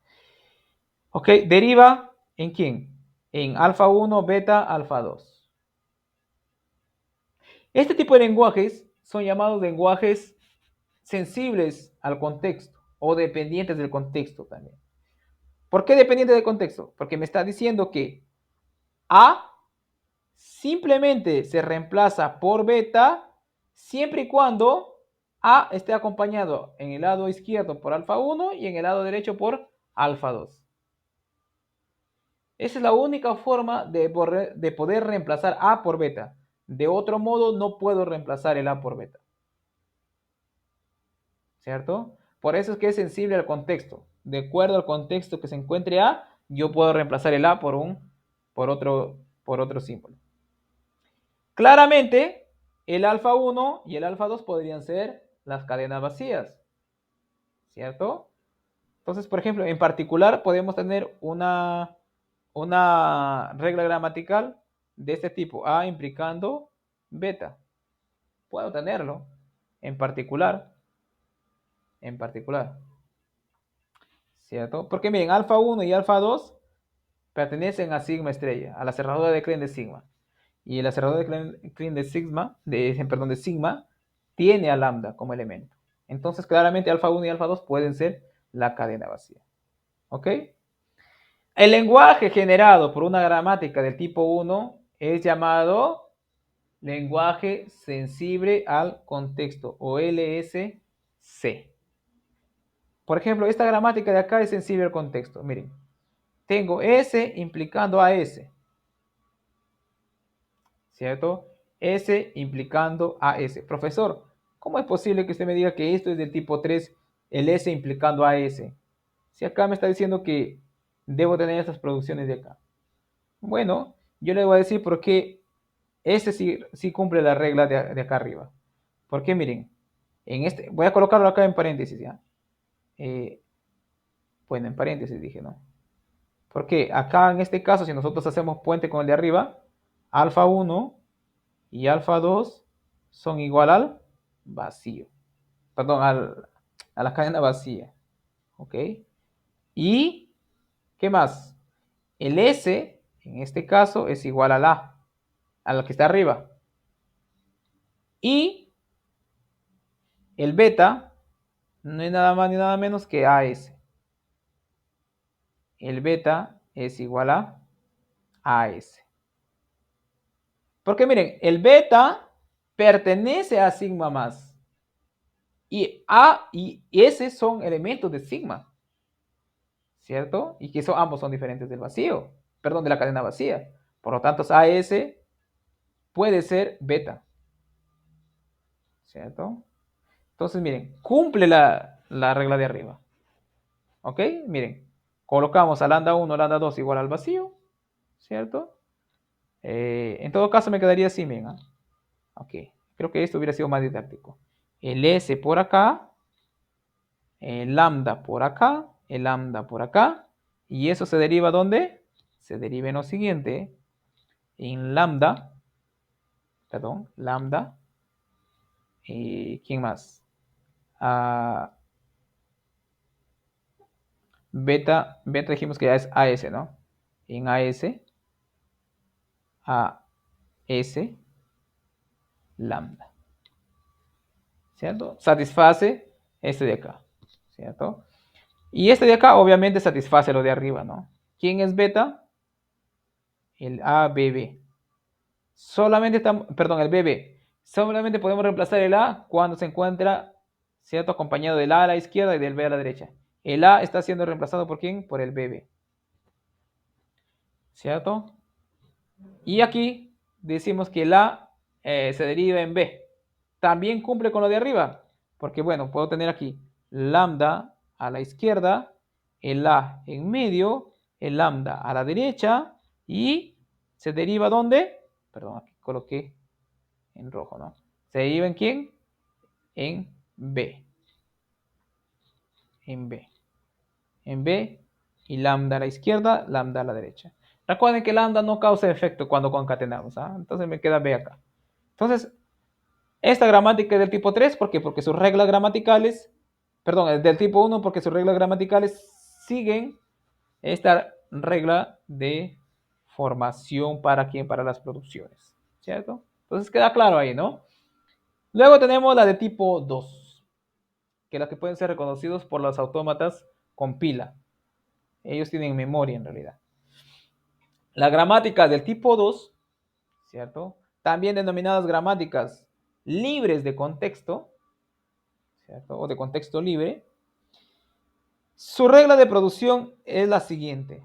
Ok, deriva ¿en quién? En alfa 1, beta, alfa 2. Este tipo de lenguajes son llamados lenguajes sensibles al contexto o dependientes del contexto también. ¿Por qué dependiente del contexto? Porque me está diciendo que A simplemente se reemplaza por beta siempre y cuando A esté acompañado en el lado izquierdo por alfa 1 y en el lado derecho por alfa 2. Esa es la única forma de poder reemplazar A por beta. De otro modo no puedo reemplazar el A por beta. ¿Cierto? Por eso es que es sensible al contexto. De acuerdo al contexto que se encuentre A, yo puedo reemplazar el A por otro símbolo. Claramente, el alfa 1 y el alfa 2 podrían ser las cadenas vacías, ¿cierto? Entonces, por ejemplo, en particular podemos tener una regla gramatical de este tipo, A implicando beta. Puedo tenerlo en particular, ¿cierto? Porque miren, alfa 1 y alfa 2 pertenecen a sigma estrella, a la cerradura de Klein de sigma. Y la cerradura de Klein de sigma, de sigma, tiene a lambda como elemento. Entonces, claramente alfa 1 y alfa 2 pueden ser la cadena vacía. ¿Ok? El lenguaje generado por una gramática del tipo 1 es llamado lenguaje sensible al contexto o LSC. Por ejemplo, esta gramática de acá es sensible al contexto. Miren, tengo S implicando a S, ¿cierto? S implicando a S. Profesor, ¿cómo es posible que usted me diga que esto es del tipo 3, el S implicando a S? Si acá me está diciendo que debo tener estas producciones de acá. Bueno, yo le voy a decir por qué ese sí cumple la regla de acá arriba. Porque miren, voy a colocarlo acá en paréntesis, ¿ya? Bueno, en paréntesis dije, ¿no? Porque acá en este caso, si nosotros hacemos puente con el de arriba, alfa 1 y alfa 2 son igual al vacío. Perdón, a la cadena vacía. ¿Ok? Y, ¿qué más? El S, en este caso, es igual a la que está arriba. Y el beta no es nada más ni nada menos que AS. El beta es igual a AS. Porque miren, el beta pertenece a sigma más. Y A y S son elementos de sigma. ¿Cierto? Y que ambos son diferentes del vacío. Perdón, de la cadena vacía. Por lo tanto, AS puede ser beta. ¿Cierto? Entonces, miren, cumple la regla de arriba. ¿Ok? Miren, colocamos a lambda 1, lambda 2 igual al vacío. ¿Cierto? En todo caso me quedaría así, miren. ¿Eh? Ok, creo que esto hubiera sido más didáctico. El S por acá, el lambda por acá, el lambda por acá. ¿Y eso se deriva ¿dónde? Se deriva en lo siguiente. En lambda, perdón, lambda. ¿Quién más? Beta dijimos que ya es AS, ¿no? En AS, lambda. ¿Cierto? Satisface este de acá, ¿cierto? Y este de acá obviamente satisface lo de arriba, ¿no? ¿Quién es beta? El ABB. Solamente estamos, perdón, el BB. Solamente podemos reemplazar el A cuando se encuentra, ¿cierto? Acompañado del A a la izquierda y del B a la derecha. El A está siendo reemplazado por ¿quién? Por el BB. ¿cierto? Y aquí decimos que el A se deriva en B. También cumple con lo de arriba, porque bueno, puedo tener aquí lambda a la izquierda, el A en medio, el lambda a la derecha y se deriva ¿dónde? Perdón, aquí coloqué en rojo, ¿no? ¿Se deriva en quién? En B. En B. En B y lambda a la izquierda, lambda a la derecha. Recuerden que lambda no causa efecto cuando concatenamos, ¿ah? Entonces me queda B acá. Entonces, esta gramática es del tipo 3, ¿por qué? Porque sus reglas gramaticales, perdón, es del tipo 1 porque sus reglas gramaticales siguen esta regla de formación para quién, para las producciones, ¿cierto? Entonces queda claro ahí, ¿no? Luego tenemos la de tipo 2, que es la que pueden ser reconocidos por los autómatas con pila. Ellos tienen memoria en realidad. La gramática del tipo 2, ¿cierto? También denominadas gramáticas libres de contexto, ¿cierto? O de contexto libre. Su regla de producción es la siguiente,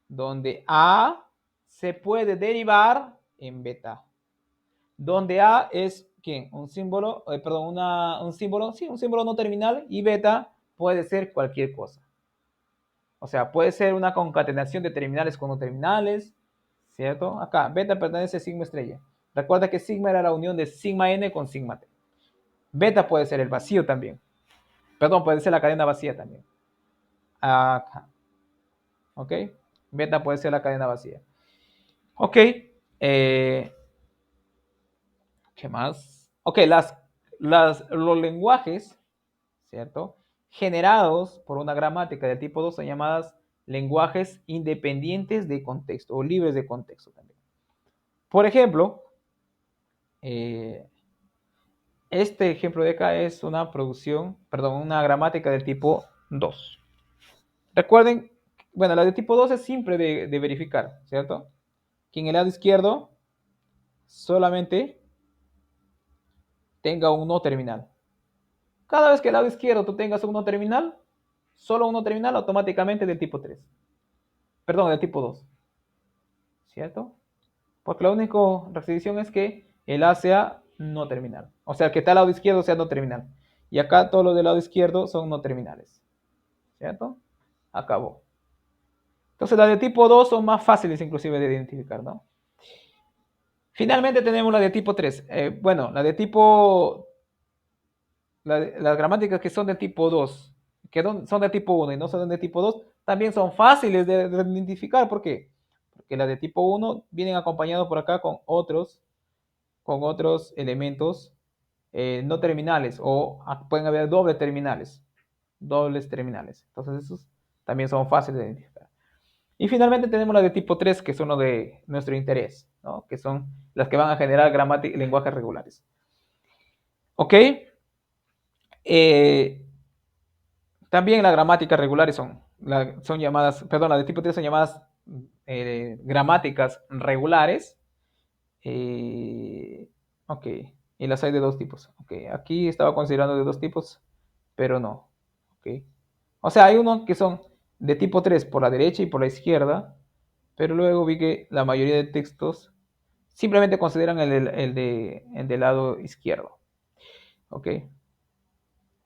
donde A se puede derivar en beta, donde A es ¿quién? Un símbolo, perdón, un símbolo, sí, un símbolo no terminal y beta puede ser cualquier cosa. O sea, puede ser una concatenación de terminales con no terminales, ¿cierto? Acá, beta pertenece a sigma estrella. Recuerda que sigma era la unión de sigma n con sigma t. Beta puede ser el vacío también. Perdón, puede ser la cadena vacía también. Acá. ¿Ok? Beta puede ser la cadena vacía. Ok. ¿Qué más? Ok, los lenguajes, ¿cierto? Generados por una gramática de tipo 2 son llamadas lenguajes independientes de contexto o libres de contexto también. Por ejemplo, este ejemplo de acá es una producción, perdón, una gramática del tipo 2. Recuerden, bueno, la de tipo 2 es simple de verificar, ¿cierto? Que en el lado izquierdo solamente tenga un no terminal. Cada vez que el lado izquierdo tú tengas un no terminal, solo un no terminal automáticamente del tipo 3. Perdón, del tipo 2. ¿Cierto? Porque la única restricción es que el A sea no terminal. O sea, que está al lado izquierdo sea no terminal. Y acá todos los del lado izquierdo son no terminales. ¿Cierto? Acabó. Entonces las de tipo 2 son más fáciles inclusive de identificar, ¿no? Finalmente tenemos la de tipo 3. Bueno, la de tipo... las gramáticas que son de tipo 2, que son de tipo 1 y no son de tipo 2, también son fáciles de identificar. ¿Por qué? Porque las de tipo 1 vienen acompañados por acá con otros elementos no terminales o pueden haber dobles terminales. Dobles terminales. Entonces esos también son fáciles de identificar. Y finalmente tenemos las de tipo 3, que son los de nuestro interés, ¿no? Que son las que van a generar lenguajes regulares. ¿Ok? También las gramáticas regulares son llamadas, perdón, las de tipo 3 son llamadas gramáticas regulares. Ok, y las hay de dos tipos. Ok, aquí estaba considerando de dos tipos, pero no. Ok, o sea, hay unos que son de tipo 3 por la derecha y por la izquierda, pero luego vi que la mayoría de textos simplemente consideran el del lado izquierdo. Ok,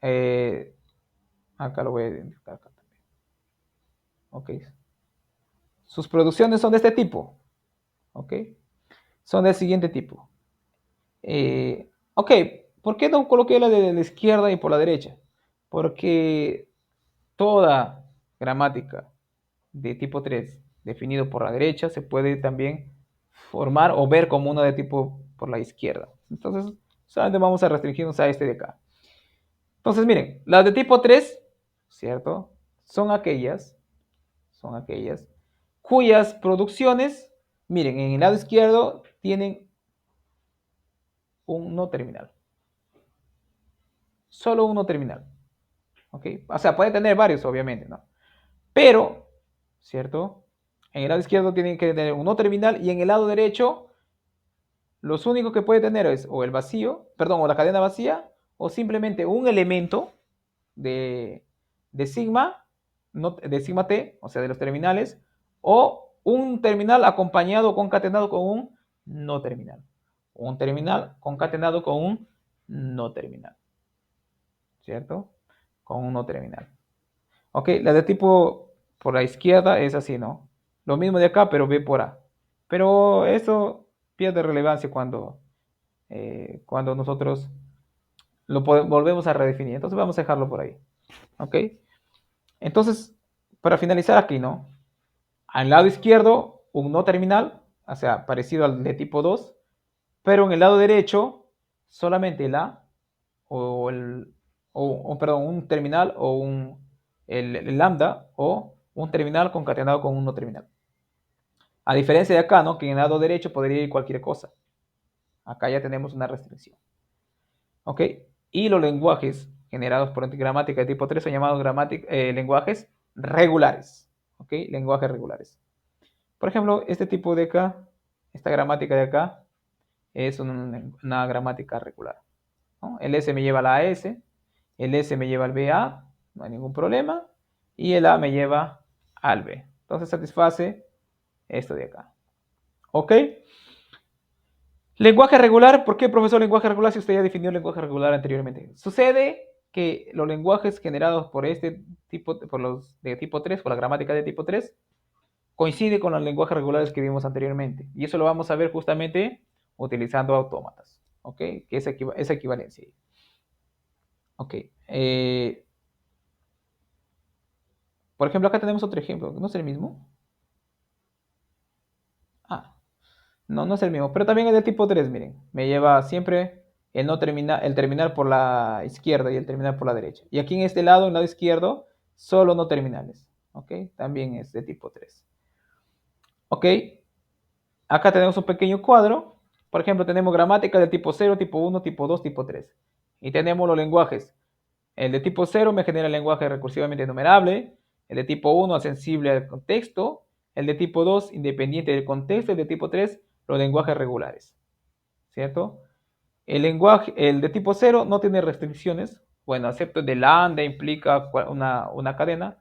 eh, acá lo voy a identificar acá también. Ok, sus producciones son de este tipo. Ok, son del siguiente tipo. Ok, ¿por qué no coloqué la de la izquierda y por la derecha? Porque toda gramática de tipo 3 definido por la derecha se puede también formar o ver como una de tipo por la izquierda. Entonces, solamente vamos a restringirnos a este de acá. Entonces, miren, las de tipo 3, ¿cierto? Son aquellas cuyas producciones, miren, en el lado izquierdo tienen un no terminal. Solo uno terminal. ¿Ok? O sea, puede tener varios, obviamente, ¿no? Pero, ¿cierto? En el lado izquierdo tiene que tener un no terminal y en el lado derecho los únicos que puede tener es o el vacío, perdón, o la cadena vacía, o simplemente un elemento de sigma, no, de sigma t, o sea, de los terminales, o un terminal acompañado o concatenado con un no terminal. Un terminal concatenado con un no terminal. ¿Cierto? Con un no terminal. Ok, la de tipo por la izquierda es así, ¿no? Lo mismo de acá, pero B por A. Pero eso pierde relevancia cuando nosotros volvemos a redefinir. Entonces vamos a dejarlo por ahí. ¿Ok? Entonces, para finalizar aquí, ¿no? Al lado izquierdo, un no terminal, o sea, parecido al de tipo 2, pero en el lado derecho, solamente el A o perdón, un terminal o el lambda o un terminal concatenado con un no terminal. A diferencia de acá, ¿no? Que en el lado derecho podría ir cualquier cosa. Acá ya tenemos una restricción. ¿Ok? Y los lenguajes generados por gramática de tipo 3 son llamados lenguajes regulares. ¿Ok? Lenguajes regulares. Por ejemplo, este tipo de acá, esta gramática de acá, es una gramática regular, ¿no? El S me lleva a la S, el S me lleva al BA, no hay ningún problema, y el A me lleva al B. Entonces satisface esto de acá. ¿Ok? Lenguaje regular, ¿por qué, profesor, lenguaje regular si usted ya definió el lenguaje regular anteriormente? Sucede que los lenguajes generados por este tipo, por los de tipo 3, por la gramática de tipo 3, coincide con los lenguajes regulares que vimos anteriormente. Y eso lo vamos a ver justamente utilizando autómatas. ¿Ok? Que es esa equivalencia. Ok. Por ejemplo, acá tenemos otro ejemplo. ¿No es el mismo? Ah, no, no es el mismo. Pero también es de tipo 3, miren. Me lleva siempre el terminal por la izquierda y el terminal por la derecha. Y aquí en este lado, en el lado izquierdo, solo no terminales. ¿Ok? También es de tipo 3. ¿Ok? Acá tenemos un pequeño cuadro. Por ejemplo, tenemos gramática de tipo 0, tipo 1, tipo 2, tipo 3. Y tenemos los lenguajes. El de tipo 0 me genera el lenguaje recursivamente enumerable. El de tipo 1 sensible al contexto. El de tipo 2 independiente del contexto. El de tipo 3 los lenguajes regulares. ¿Cierto? El de tipo 0 no tiene restricciones. Bueno, excepto el de lambda implica una cadena.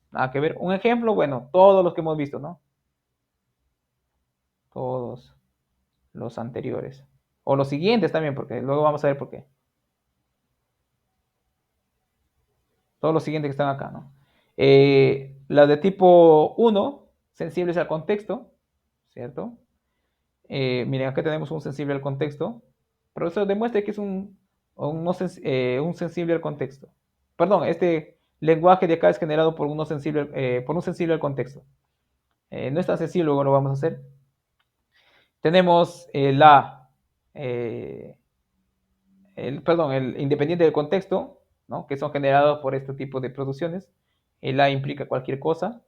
Nada que ver. Un ejemplo, bueno, todos los que hemos visto, ¿no? Todos los anteriores. O los siguientes también, porque luego vamos a ver por qué. Todos los siguientes que están acá, ¿no? Las de tipo 1, sensibles al contexto, ¿cierto? Miren, acá tenemos un sensible al contexto. Pero eso demuestra que es un sensible al contexto. Perdón, este lenguaje de acá es generado por por un sensible al contexto. No es tan sensible, luego lo vamos a hacer. Tenemos eh, el independiente del contexto, ¿no? Que son generados por este tipo de producciones. El A implica cualquier cosa.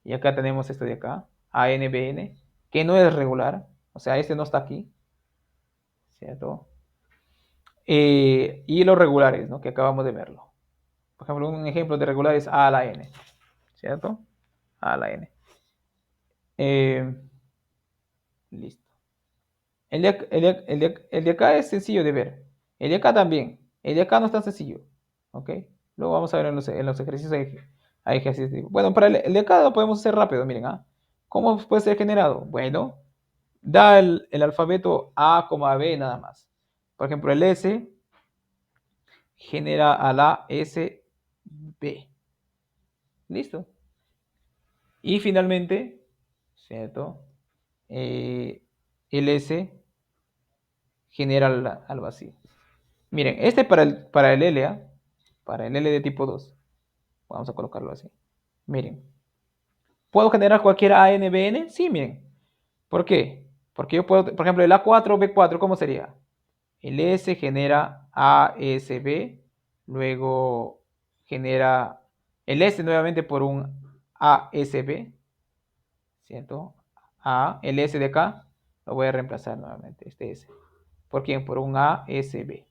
Y acá tenemos esto de acá, ANBN, que no es regular. O sea, este no está aquí, ¿cierto? Y los regulares, ¿no? Que acabamos de verlo. Por ejemplo, un ejemplo de regular es A a la N, ¿cierto? A a la N. Eh, listo. El de acá es sencillo de ver. El de acá también. El de acá no es tan sencillo. ¿Ok? Luego vamos a ver en los ejercicios. Hay ejercicios. Bueno, para el de acá lo podemos hacer rápido. Miren, ¿ah? ¿Cómo puede ser generado? Bueno, da el alfabeto A, B nada más. Por ejemplo, el S genera a la S, B. Listo. Y finalmente, ¿cierto? El S genera al vacío. Miren, este para el L, ¿ah? Para el L de tipo 2. Vamos a colocarlo así. Miren, ¿puedo generar cualquier ANBN? Sí, miren. ¿Por qué? Porque yo puedo, por ejemplo, el A4, B4, ¿cómo sería? El S genera ASB, luego genera el S nuevamente por un ASB, ¿cierto? El S de acá lo voy a reemplazar nuevamente, este S. ¿Por quién? Por un ASB.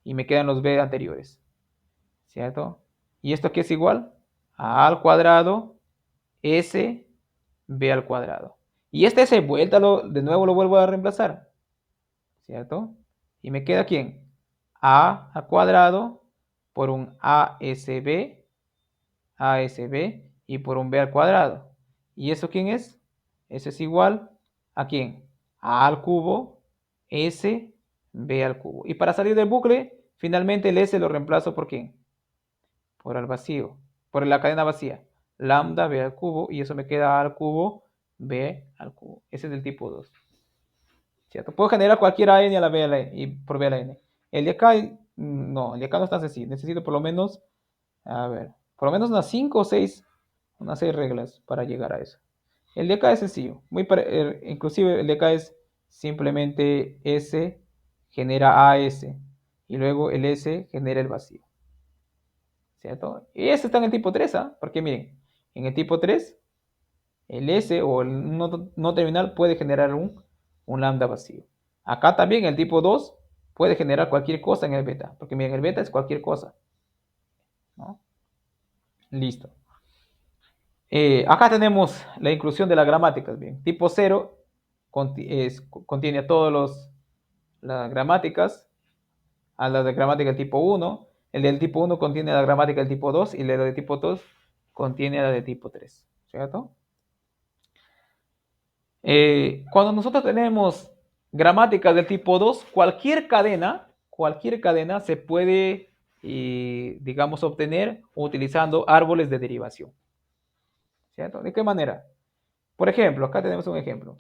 Y me quedan los B anteriores, ¿cierto? ¿Y esto qué es igual? A al cuadrado, S, B al cuadrado. Y este S, de nuevo lo vuelvo a reemplazar, ¿cierto? ¿Y me queda quién? A al cuadrado por un ASB y por un B al cuadrado. ¿Y eso quién es? Eso es igual ¿a quién? A al cubo, S, B al cubo. Y para salir del bucle, finalmente el S lo reemplazo por ¿quién? Por el vacío, por la cadena vacía. Lambda B al cubo, y eso me queda A al cubo, B al cubo. Ese es del tipo 2. ¿Cierto? Puedo generar cualquier AN a la B a la N, y por B a la N. El de acá, no, el de acá no es tan sencillo. Necesito por lo menos, a ver, por lo menos unas 6 reglas para llegar a eso. El de acá es sencillo. Inclusive el de acá es simplemente S genera AS. Y luego el S genera el vacío. ¿Cierto? Y este está en el tipo 3, ¿ah? Porque miren, en el tipo 3, el S o el no terminal puede generar un lambda vacío. Acá también el tipo 2 puede generar cualquier cosa en el beta. Porque miren, el beta es cualquier cosa, ¿no? Listo. Acá tenemos la inclusión de las gramáticas. Bien, tipo 0 contiene a todas las gramáticas, a la de gramática del tipo 1. El del tipo 1 contiene la gramática del tipo 2 y la de tipo 2 contiene la de tipo 3. ¿Cierto? Cuando nosotros tenemos gramáticas del tipo 2, cualquier cadena se puede, digamos, obtener utilizando árboles de derivación. ¿Cierto? ¿De qué manera? Por ejemplo, acá tenemos un ejemplo.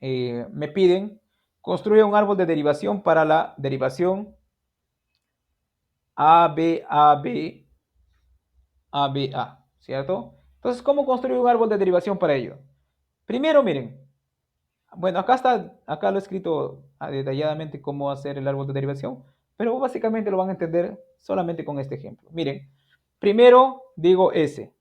Me piden construir un árbol de derivación para la derivación ABAB, ABA, ¿cierto? Entonces, ¿cómo construir un árbol de derivación para ello? Primero, miren, bueno, acá lo he escrito detalladamente cómo hacer el árbol de derivación, pero básicamente lo van a entender solamente con este ejemplo. Miren, primero digo S,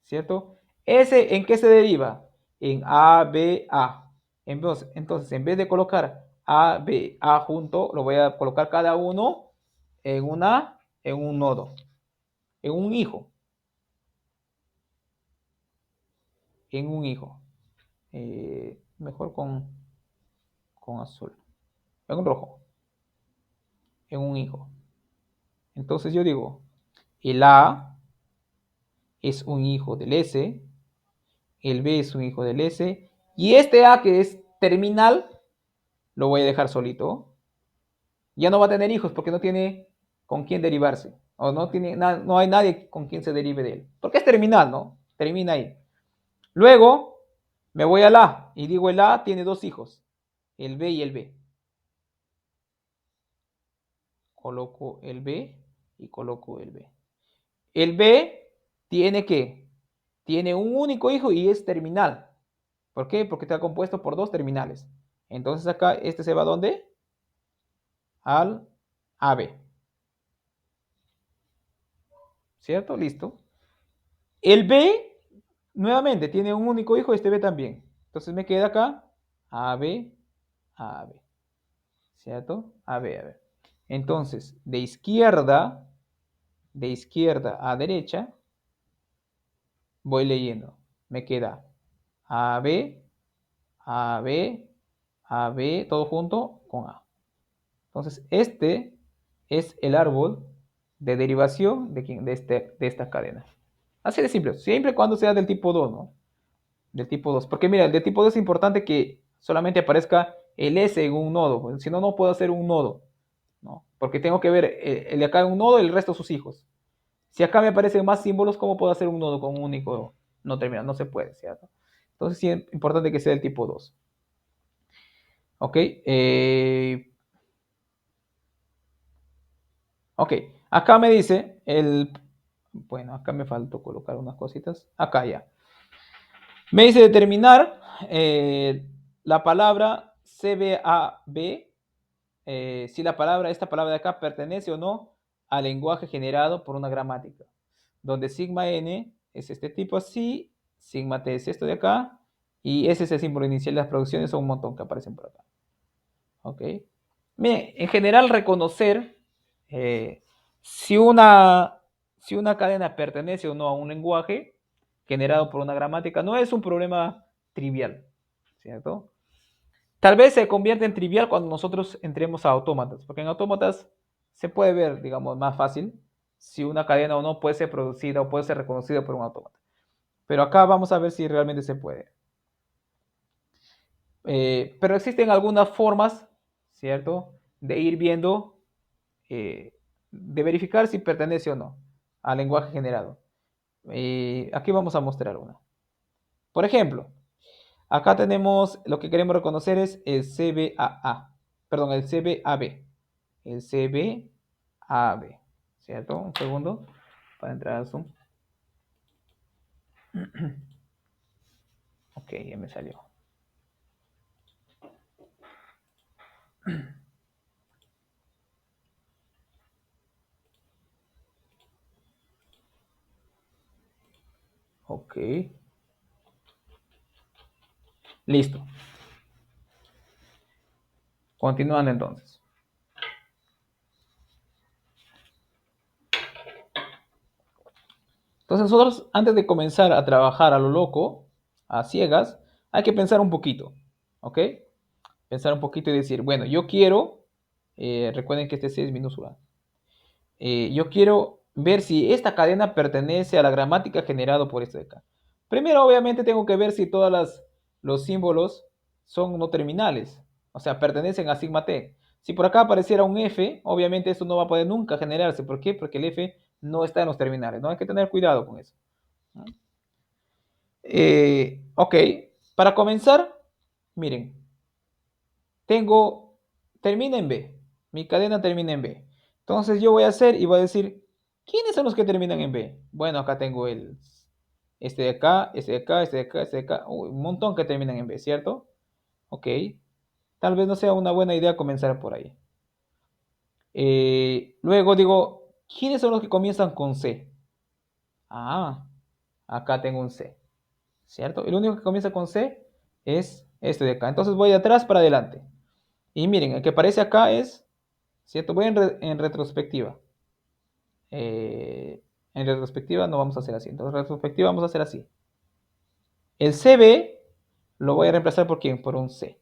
¿cierto? S, ¿en qué se deriva? En A, B, A. Entonces, en vez de colocar A, B, A junto, lo voy a colocar cada uno en un nodo, en un hijo, en un hijo. Mejor con azul, en un rojo, en un hijo. Entonces yo digo, el A es un hijo del S, el B es un hijo del S, y este A que es terminal, lo voy a dejar solito. Ya no va a tener hijos porque no tiene con quién derivarse, o no hay nadie con quien se derive de él, porque es terminal, ¿no? Termina ahí. Luego me voy al A y digo el A tiene dos hijos, el B y el B. Coloco el B y coloco el B. El B tiene que, tiene un único hijo y es terminal. ¿Por qué? Porque está compuesto por dos terminales. Entonces acá este se va ¿a dónde? Al AB. ¿Cierto? Listo. El B, nuevamente, tiene un único hijo, este B también. Entonces me queda acá AB, AB. ¿Cierto? AB, AB. Entonces, de izquierda a derecha, voy leyendo. Me queda AB, AB, AB, todo junto con A. Entonces, este es el árbol de derivación de esta cadena. Así de simple, siempre cuando sea del tipo 2, ¿no? Del tipo 2. Porque mira, el de tipo 2 es importante que solamente aparezca el S en un nodo, pues, si no, no puedo hacer un nodo, ¿no? Porque tengo que ver el de acá en un nodo y el resto de sus hijos. Si acá me aparecen más símbolos, ¿cómo puedo hacer un nodo con un único no terminal? No se puede, ¿cierto? Entonces sí es importante que sea del tipo 2. ¿Ok? Ok, acá me dice bueno, acá me faltó colocar unas cositas. Acá ya. Me dice determinar la palabra CBAB, si esta palabra de acá pertenece o no al lenguaje generado por una gramática, donde sigma n es este tipo así, sigma t es esto de acá, y ese es el símbolo inicial de las producciones, son un montón que aparecen por acá. ¿Ok? Bien, en general reconocer eh, si una cadena pertenece o no a un lenguaje generado por una gramática no es un problema trivial, ¿cierto? Tal vez se convierte en trivial cuando nosotros entremos a autómatas, porque en autómatas se puede ver, digamos, más fácil si una cadena o no puede ser producida o puede ser reconocida por un autómata. Pero acá vamos a ver si realmente se puede. Pero existen algunas formas, ¿cierto? De ir viendo, de verificar si pertenece o no al lenguaje generado. Aquí vamos a mostrar una. Por ejemplo, acá tenemos lo que queremos reconocer es el CBAA, perdón, el CBAB. El CBAB, ¿cierto? Un segundo para entrar al Zoom. Ok, ya me salió. Ok. Listo. Continuando entonces. Entonces nosotros antes de comenzar a trabajar a lo loco, a ciegas, hay que pensar un poquito, ¿ok? Pensar un poquito y decir, bueno, yo quiero, recuerden que este C es minúscula, yo quiero ver si esta cadena pertenece a la gramática generada por este de acá. Primero, obviamente, tengo que ver si todos los símbolos son no terminales, o sea, pertenecen a sigma t. Si por acá apareciera un F, obviamente esto no va a poder nunca generarse. ¿Por qué? Porque el F no está en los terminales, ¿no? Hay que tener cuidado con eso. Ok, para comenzar, miren, termina en B, mi cadena termina en B. Entonces yo voy a hacer y voy a decir, ¿quiénes son los que terminan en B? Bueno, acá tengo este de acá, este de acá, este de acá, este de acá, un montón que terminan en B, ¿cierto? Ok, tal vez no sea una buena idea comenzar por ahí. Luego digo, ¿quiénes son los que comienzan con C? Ah, acá tengo un C, ¿cierto? El único que comienza con C es este de acá. Entonces voy de atrás para adelante. Y miren, el que aparece acá es, ¿cierto? Voy en retrospectiva. En retrospectiva no vamos a hacer así. Entonces, en retrospectiva vamos a hacer así. El CB lo voy a reemplazar por quién? Por un C.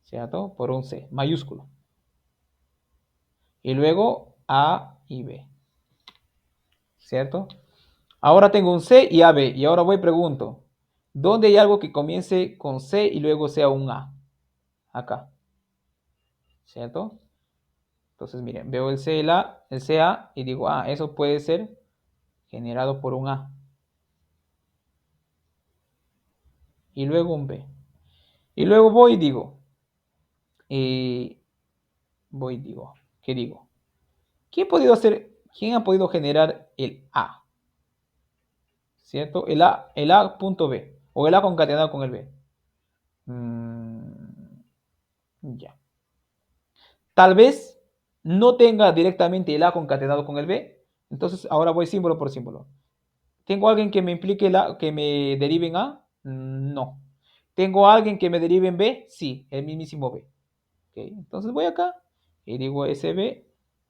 ¿Cierto? Por un C, mayúsculo. Y luego A y B. ¿Cierto? Ahora tengo un C y AB. Y ahora voy y pregunto, ¿dónde hay algo que comience con C y luego sea un A? Acá. ¿Cierto? Entonces, miren, veo el C, el CA y digo, ah, eso puede ser generado por un A. Y luego un B. Y luego voy y digo, eh, ¿qué digo? ¿Quién ha podido generar el A? ¿Cierto? El A punto B. O el A concatenado con el B. Ya. Tal vez no tenga directamente el A concatenado con el B. Entonces ahora voy símbolo por símbolo. ¿Tengo alguien que me implique que me derive en A? No. ¿Tengo alguien que me derive en B? Sí, el mismísimo B. ¿Okay? Entonces voy acá y digo SB.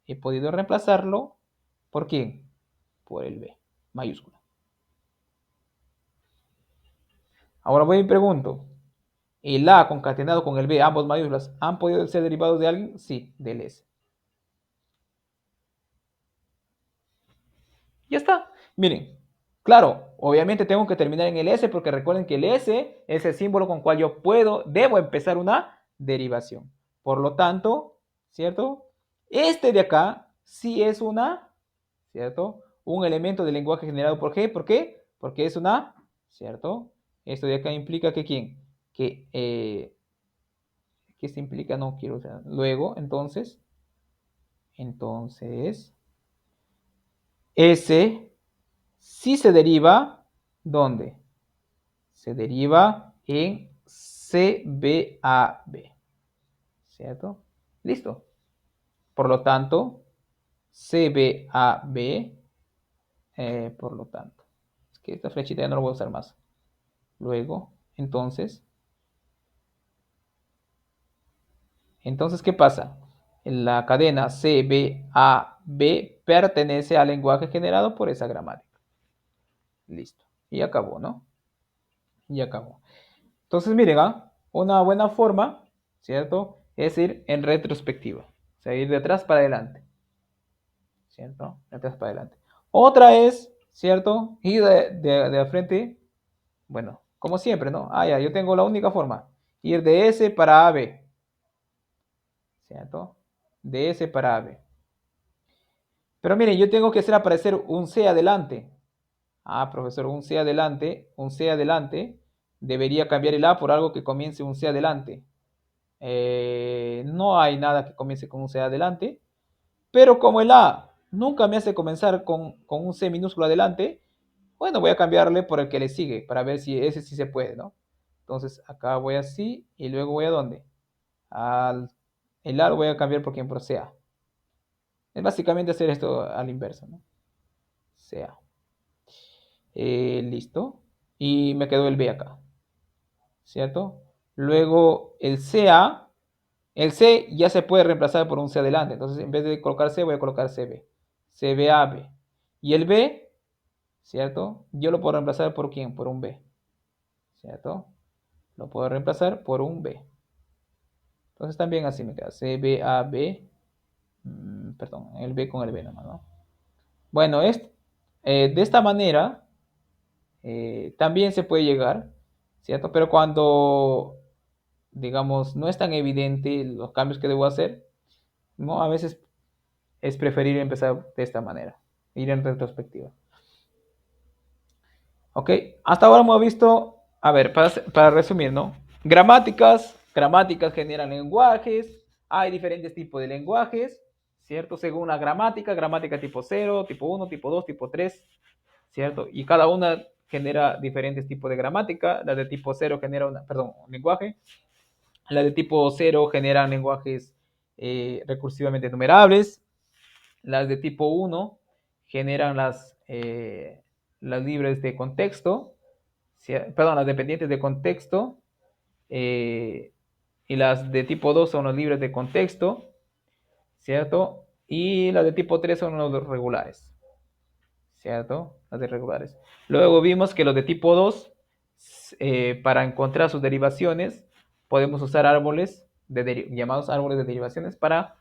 He podido reemplazarlo. ¿Por quién? Por el B, mayúscula. Ahora voy y pregunto. ¿El A concatenado con el B, ambos mayúsculas, han podido ser derivados de alguien? Sí, del S. Ya está. Miren, claro, obviamente tengo que terminar en el S porque recuerden que el S es el símbolo con cual yo debo empezar una derivación. Por lo tanto, ¿cierto? Este de acá sí es ¿cierto? Un elemento del lenguaje generado por G. ¿Por qué? Porque es una, ¿cierto? Esto de acá implica que ¿quién? Que se implica, no quiero, o sea, luego, entonces, S sí se deriva, ¿dónde? Se deriva en CBAB, ¿cierto? Listo. Por lo tanto, CBAB, por lo tanto, es que esta flechita ya no la voy a usar más. Luego, entonces, ¿qué pasa? La cadena CBAB pertenece al lenguaje generado por esa gramática. Listo. Y acabó, ¿no? Y acabó. Entonces, miren, una buena forma, ¿cierto? Es ir en retrospectiva. O sea, ir de atrás para adelante. ¿Cierto? De atrás para adelante. Otra es, ¿cierto? Y de al frente, bueno, como siempre, ¿no? Ah, ya, yo tengo la única forma. Ir de S para AB, ¿cierto? De S para AB. Pero miren, yo tengo que hacer aparecer un C adelante. Ah, profesor, un C adelante. Debería cambiar el A por algo que comience un C adelante. No hay nada que comience con un C adelante. Pero como el A nunca me hace comenzar con un C minúsculo adelante, bueno, voy a cambiarle por el que le sigue para ver si ese sí se puede, ¿no? Entonces acá voy así y luego voy a ¿dónde? Al, el A lo voy a cambiar por quien por sea. Es básicamente hacer esto al inverso, ¿no? Sea. Listo. Y me quedó el B acá, ¿cierto? Luego el C ya se puede reemplazar por un C adelante. Entonces en vez de colocar C voy a colocar CB. CBAB. Y el B, ¿cierto? Yo lo puedo reemplazar por quién? Por un B, ¿cierto? Lo puedo reemplazar por un B. Entonces también así me queda. CBAB. Perdón, el B con el B nomás, ¿no? Bueno, de esta manera también se puede llegar, ¿cierto? Pero cuando, digamos, no es tan evidente los cambios que debo hacer, ¿no? A veces es preferible empezar de esta manera, ir en retrospectiva. ¿Ok? Hasta ahora hemos visto, a ver, para resumir, ¿no? Gramáticas generan lenguajes, hay diferentes tipos de lenguajes, ¿cierto? Según la gramática tipo cero, tipo uno, tipo 2, tipo 3, ¿cierto? Y cada una genera diferentes tipos de gramática. La de tipo cero genera un lenguaje. La de tipo cero generan lenguajes recursivamente numerables. Las de tipo uno generan las libres de contexto, perdón, las dependientes de contexto, eh, y las de tipo 2 son los libres de contexto, ¿cierto? Y las de tipo 3 son los regulares, ¿cierto? Las de regulares. Luego vimos que los de tipo 2, para encontrar sus derivaciones, podemos usar árboles llamados árboles de derivaciones para,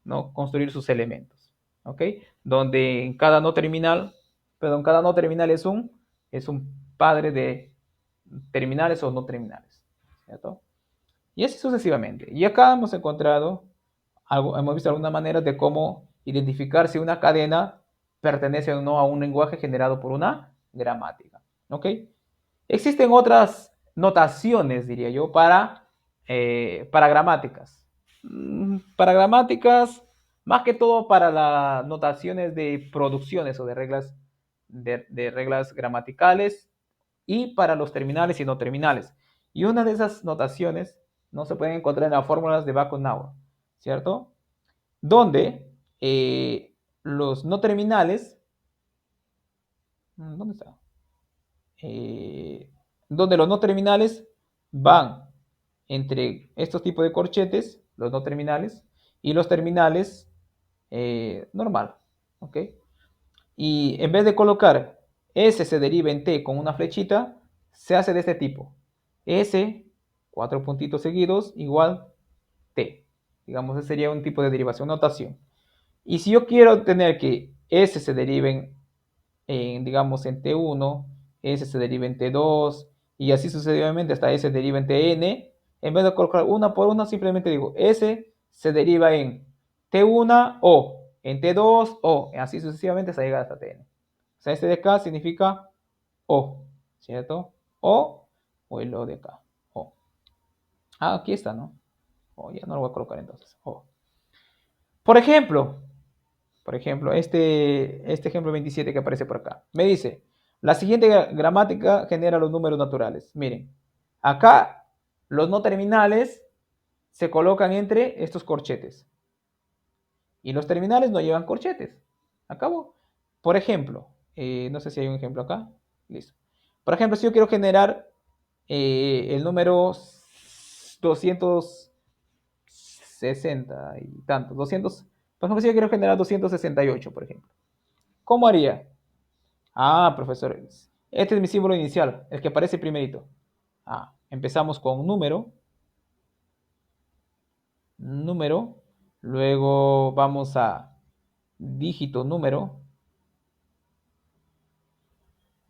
¿no?, construir sus elementos, ¿ok? Donde en cada no terminal es un padre de terminales o no terminales, ¿cierto? Y así sucesivamente. Y acá hemos visto algunas maneras de cómo identificar si una cadena pertenece o no a un lenguaje generado por una gramática. ¿Ok? Existen otras notaciones, diría yo, para gramáticas. Para gramáticas, más que todo para las notaciones de producciones o de reglas gramaticales, y para los terminales y no terminales. Y una de esas notaciones no se pueden encontrar en las fórmulas de Bacon-Naur, ¿cierto? Donde los no terminales, ¿dónde está? Eh, donde los no terminales van entre estos tipos de corchetes, los no terminales, y los terminales normal, ¿ok? Y en vez de colocar S se deriva en T con una flechita, se hace de este tipo. S, cuatro puntitos seguidos, igual T. Digamos, ese sería un tipo de derivación, notación. Y si yo quiero tener que S se deriven digamos, en T1, S se deriva en T2, y así sucesivamente hasta S deriva en Tn, en vez de colocar una por una, simplemente digo S se deriva en T1 o en T2 o así sucesivamente hasta llegar hasta Tn. O sea, este de acá significa O, ¿cierto? O el O de acá. O. Ah, aquí está, ¿no? O, ya no lo voy a colocar entonces. O. Por ejemplo, este ejemplo 27 que aparece por acá. Me dice, la siguiente gramática genera los números naturales. Miren, acá los no terminales se colocan entre estos corchetes. Y los terminales no llevan corchetes. Acabo. Por ejemplo, no sé si hay un ejemplo acá. Listo. Por ejemplo, si yo quiero generar el número 260 y tantos, 200, por ejemplo, si yo quiero generar 268, por ejemplo. ¿Cómo haría? Ah, profesor, este es mi símbolo inicial, el que aparece primerito. Empezamos con número, luego vamos a dígito número,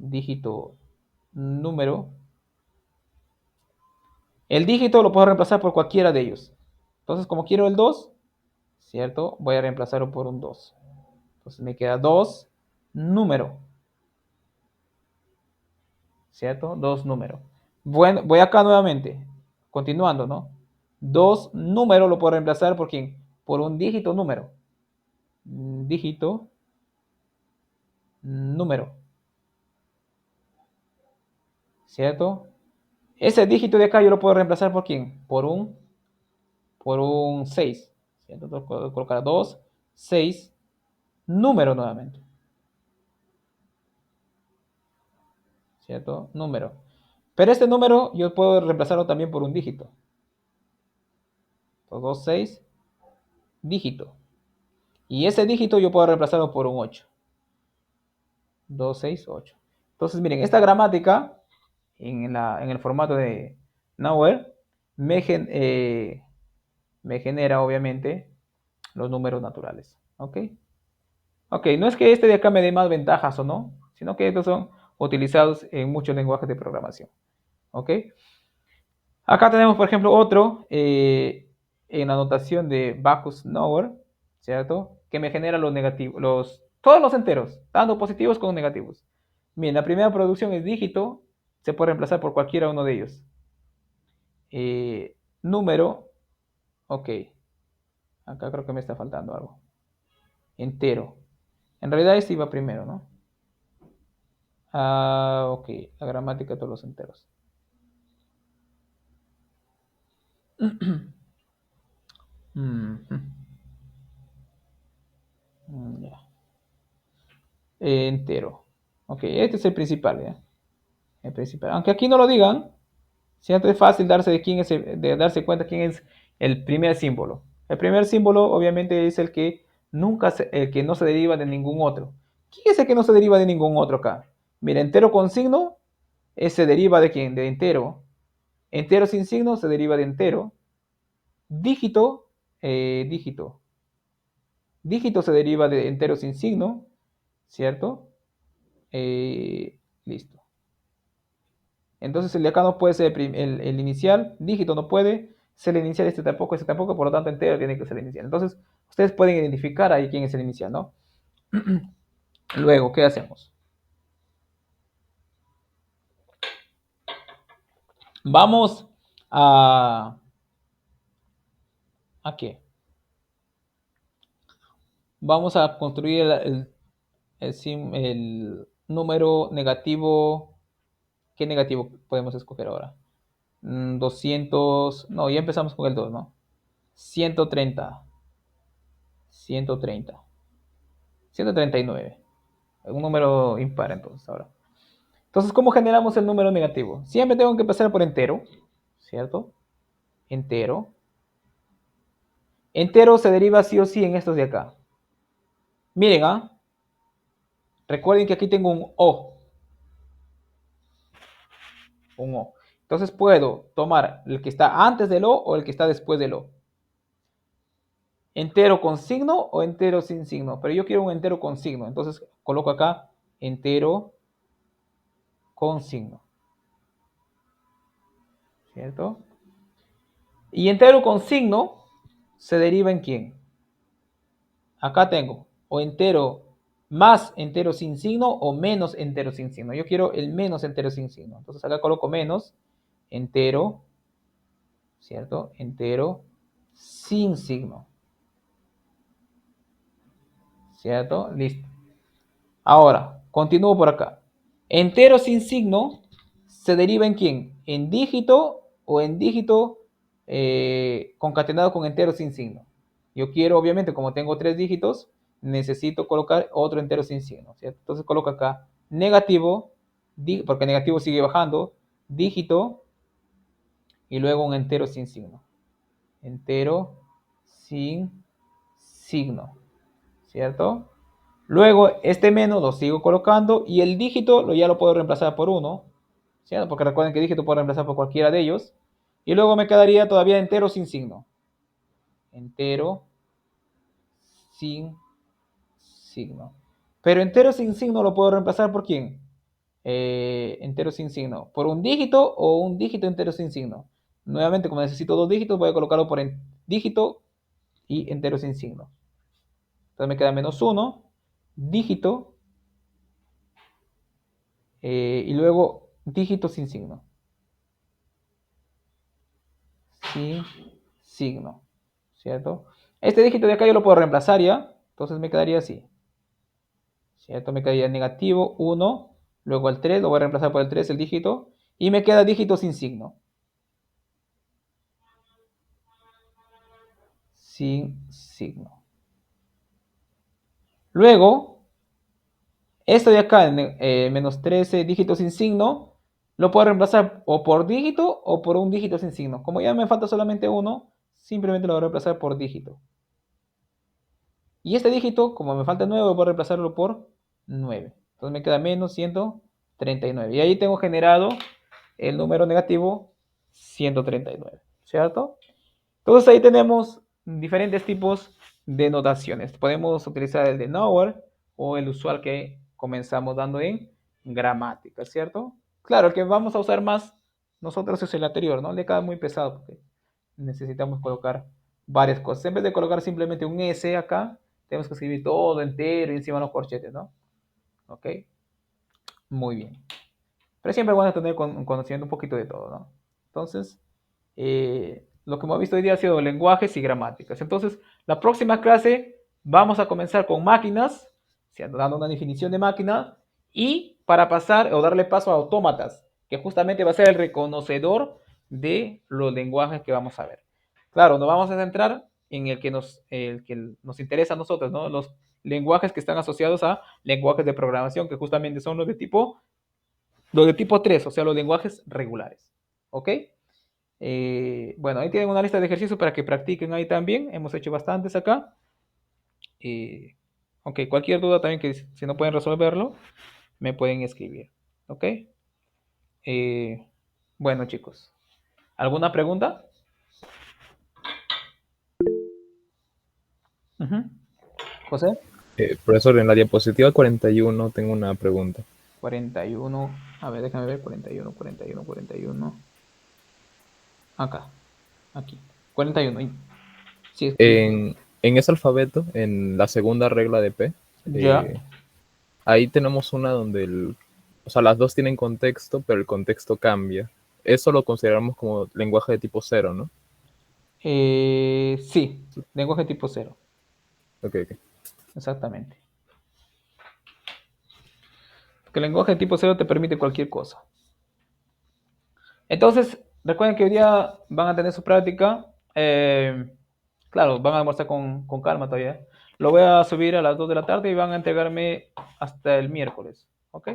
dígito, número. El dígito lo puedo reemplazar por cualquiera de ellos. Entonces, como quiero el 2, ¿cierto? Voy a reemplazarlo por un 2. Entonces me queda 2 número, ¿cierto? 2 número. Bueno, voy acá nuevamente, continuando, ¿no? 2 número lo puedo reemplazar por quién? Por un dígito número. Dígito número, ¿cierto? Ese dígito de acá yo lo puedo reemplazar por quién? Por un 6, ¿cierto? Entonces puedo colocar 2, 6, número nuevamente, ¿cierto? Número. Pero este número yo puedo reemplazarlo también por un dígito. Entonces, 2, 6, dígito. Y ese dígito yo puedo reemplazarlo por un 8. 2, 6, 8. Entonces, miren, esta gramática en el formato de Nowhere me genera, obviamente, los números naturales. ¿Ok? Ok, no es que este de acá me dé más ventajas o no, sino que estos son utilizados en muchos lenguajes de programación. ¿Ok? Acá tenemos, por ejemplo, otro en la notación de Backus Nowhere, ¿cierto? Que me genera los negativos, todos los enteros, tanto positivos como negativos. Bien, la primera producción es dígito, se puede reemplazar por cualquiera uno de ellos. Número, ok, acá creo que me está faltando algo. Entero. En realidad este iba primero, ¿no? Ah, ok, la gramática de todos los enteros. Ya. Entero. Ok, este es el principal, ¿ya? El principal. Aunque aquí no lo digan, siempre es fácil de darse cuenta quién es el primer símbolo. El primer símbolo, obviamente, es el que no se deriva de ningún otro. ¿Quién es el que no se deriva de ningún otro acá? Mira, entero con signo, se deriva de quién? De entero. Entero sin signo se deriva de entero. Dígito, dígito. Dígito se deriva de entero sin signo, ¿cierto? Listo. Entonces el de acá no puede ser el inicial, dígito no puede ser el inicial, este tampoco, por lo tanto entero tiene que ser el inicial. Entonces ustedes pueden identificar ahí quién es el inicial, ¿no? Luego, ¿qué hacemos? Vamos a... ¿A qué? Vamos a construir el número negativo. ¿Qué negativo podemos escoger ahora? 200, no, ya empezamos con el 2, ¿no? 130, 130, 139. Un número impar entonces ahora. Entonces, ¿cómo generamos el número negativo? Siempre tengo que empezar por entero, ¿cierto? Entero. Entero se deriva sí o sí en estos de acá. Miren, recuerden que aquí tengo un O. Un O. Entonces puedo tomar el que está antes del O o el que está después del O. Entero con signo o entero sin signo. Pero yo quiero un entero con signo. Entonces coloco acá entero con signo. ¿Cierto? Y entero con signo se deriva en quién? Acá tengo o entero más entero sin signo o menos entero sin signo. Yo quiero el menos entero sin signo. Entonces acá coloco menos entero, ¿cierto? Entero sin signo. ¿Cierto? Listo. Ahora, continúo por acá. Entero sin signo se deriva en quién? En dígito o en dígito concatenado con entero sin signo. Yo quiero, obviamente, como tengo 3 dígitos, necesito colocar otro entero sin signo, ¿cierto? Entonces coloco acá negativo, porque negativo sigue bajando, dígito y luego un entero sin signo. Entero sin signo, ¿cierto? Luego este menos lo sigo colocando y el dígito ya lo puedo reemplazar por 1, ¿cierto? Porque recuerden que dígito puedo reemplazar por cualquiera de ellos. Y luego me quedaría todavía entero sin signo. Entero sin signo. Pero entero sin signo lo puedo reemplazar por quién? entero sin signo. ¿Por un dígito o un dígito entero sin signo? Nuevamente, como necesito dos dígitos, voy a colocarlo por dígito y entero sin signo. Entonces me queda menos 1, dígito, y luego dígito sin signo. Sin signo, ¿cierto? Este dígito de acá yo lo puedo reemplazar ya, entonces me quedaría así, ¿cierto? Me quedaría negativo 1, luego el 3, lo voy a reemplazar por el 3, el dígito, y me queda dígito sin signo. Sin signo. Luego, esto de acá, menos 13, dígito sin signo, lo puedo reemplazar o por dígito o por un dígito sin signo. Como ya me falta solamente uno, simplemente lo voy a reemplazar por dígito. Y este dígito, como me falta 9, voy a reemplazarlo por 9. Entonces me queda menos 139. Y ahí tengo generado el número negativo 139, ¿cierto? Entonces ahí tenemos diferentes tipos de notaciones. Podemos utilizar el de nowhere o el usual que comenzamos dando en gramática, ¿cierto? Claro, el que vamos a usar más nosotros es el anterior, ¿no? Le queda muy pesado porque necesitamos colocar varias cosas. En vez de colocar simplemente un S acá, tenemos que escribir todo entero y encima los corchetes, ¿no? ¿Ok? Muy bien. Pero siempre es bueno tener conocimiento un poquito de todo, ¿no? Entonces, lo que hemos visto hoy día ha sido lenguajes y gramáticas. Entonces, la próxima clase vamos a comenzar con máquinas, dando una definición de máquina, y para pasar o darle paso a autómatas, que justamente va a ser el reconocedor de los lenguajes que vamos a ver. Claro, nos vamos a centrar en el que nos interesa a nosotros, ¿no? Los lenguajes que están asociados a lenguajes de programación, que justamente son los de tipo 3, o sea, los lenguajes regulares. ¿Ok? Bueno, ahí tienen una lista de ejercicios para que practiquen ahí también. Hemos hecho bastantes acá. Ok, cualquier duda también que si no pueden resolverlo, me pueden escribir. ¿Ok? Eh, bueno, chicos. ¿Alguna pregunta? Ujú. José. Profesor, en la diapositiva 41 tengo una pregunta. 41. A ver, déjame ver. 41, 41, 41. Acá. Aquí. 41. Sí, En ese alfabeto, en la segunda regla de P, ya. eh, ahí tenemos una donde o sea, las dos tienen contexto, pero el contexto cambia. Eso lo consideramos como lenguaje de tipo cero, ¿no? Sí. Lenguaje tipo 0. Ok, ok. Exactamente. Que el lenguaje tipo 0 te permite cualquier cosa. Entonces, recuerden que hoy día van a tener su práctica. Claro, van a almorzar con calma todavía. Lo voy a subir a las 2 de la tarde y van a entregarme hasta el miércoles. ¿Ok?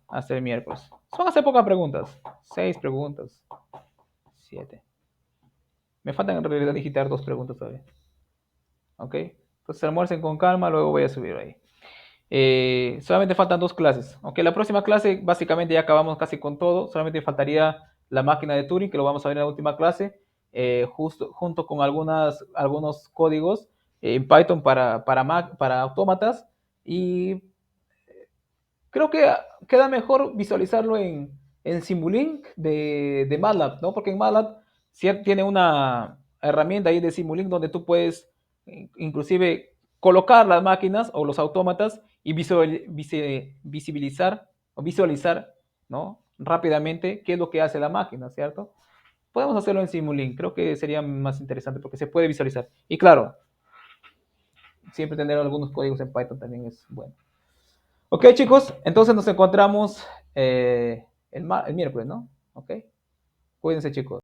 Hasta el miércoles. Son hacer pocas preguntas. 6 preguntas. 7. Me faltan en realidad digitar 2 preguntas todavía. ¿Ok? Entonces almuercen con calma, luego voy a subir ahí. Solamente faltan 2 clases. Ok, la próxima clase básicamente ya acabamos casi con todo. Solamente faltaría la máquina de Turing, que lo vamos a ver en la última clase, justo, junto con algunos códigos en Python para autómatas. Y creo que queda mejor visualizarlo en Simulink de MATLAB, ¿no? Porque en MATLAB tiene una herramienta ahí de Simulink donde tú puedes inclusive colocar las máquinas o los autómatas y visibilizar o visualizar, ¿no? Rápidamente qué es lo que hace la máquina, ¿cierto? Podemos hacerlo en Simulink, creo que sería más interesante porque se puede visualizar. Y claro, siempre tener algunos códigos en Python también es bueno. Ok, chicos, entonces nos encontramos el miércoles, ¿no? Ok, cuídense, chicos.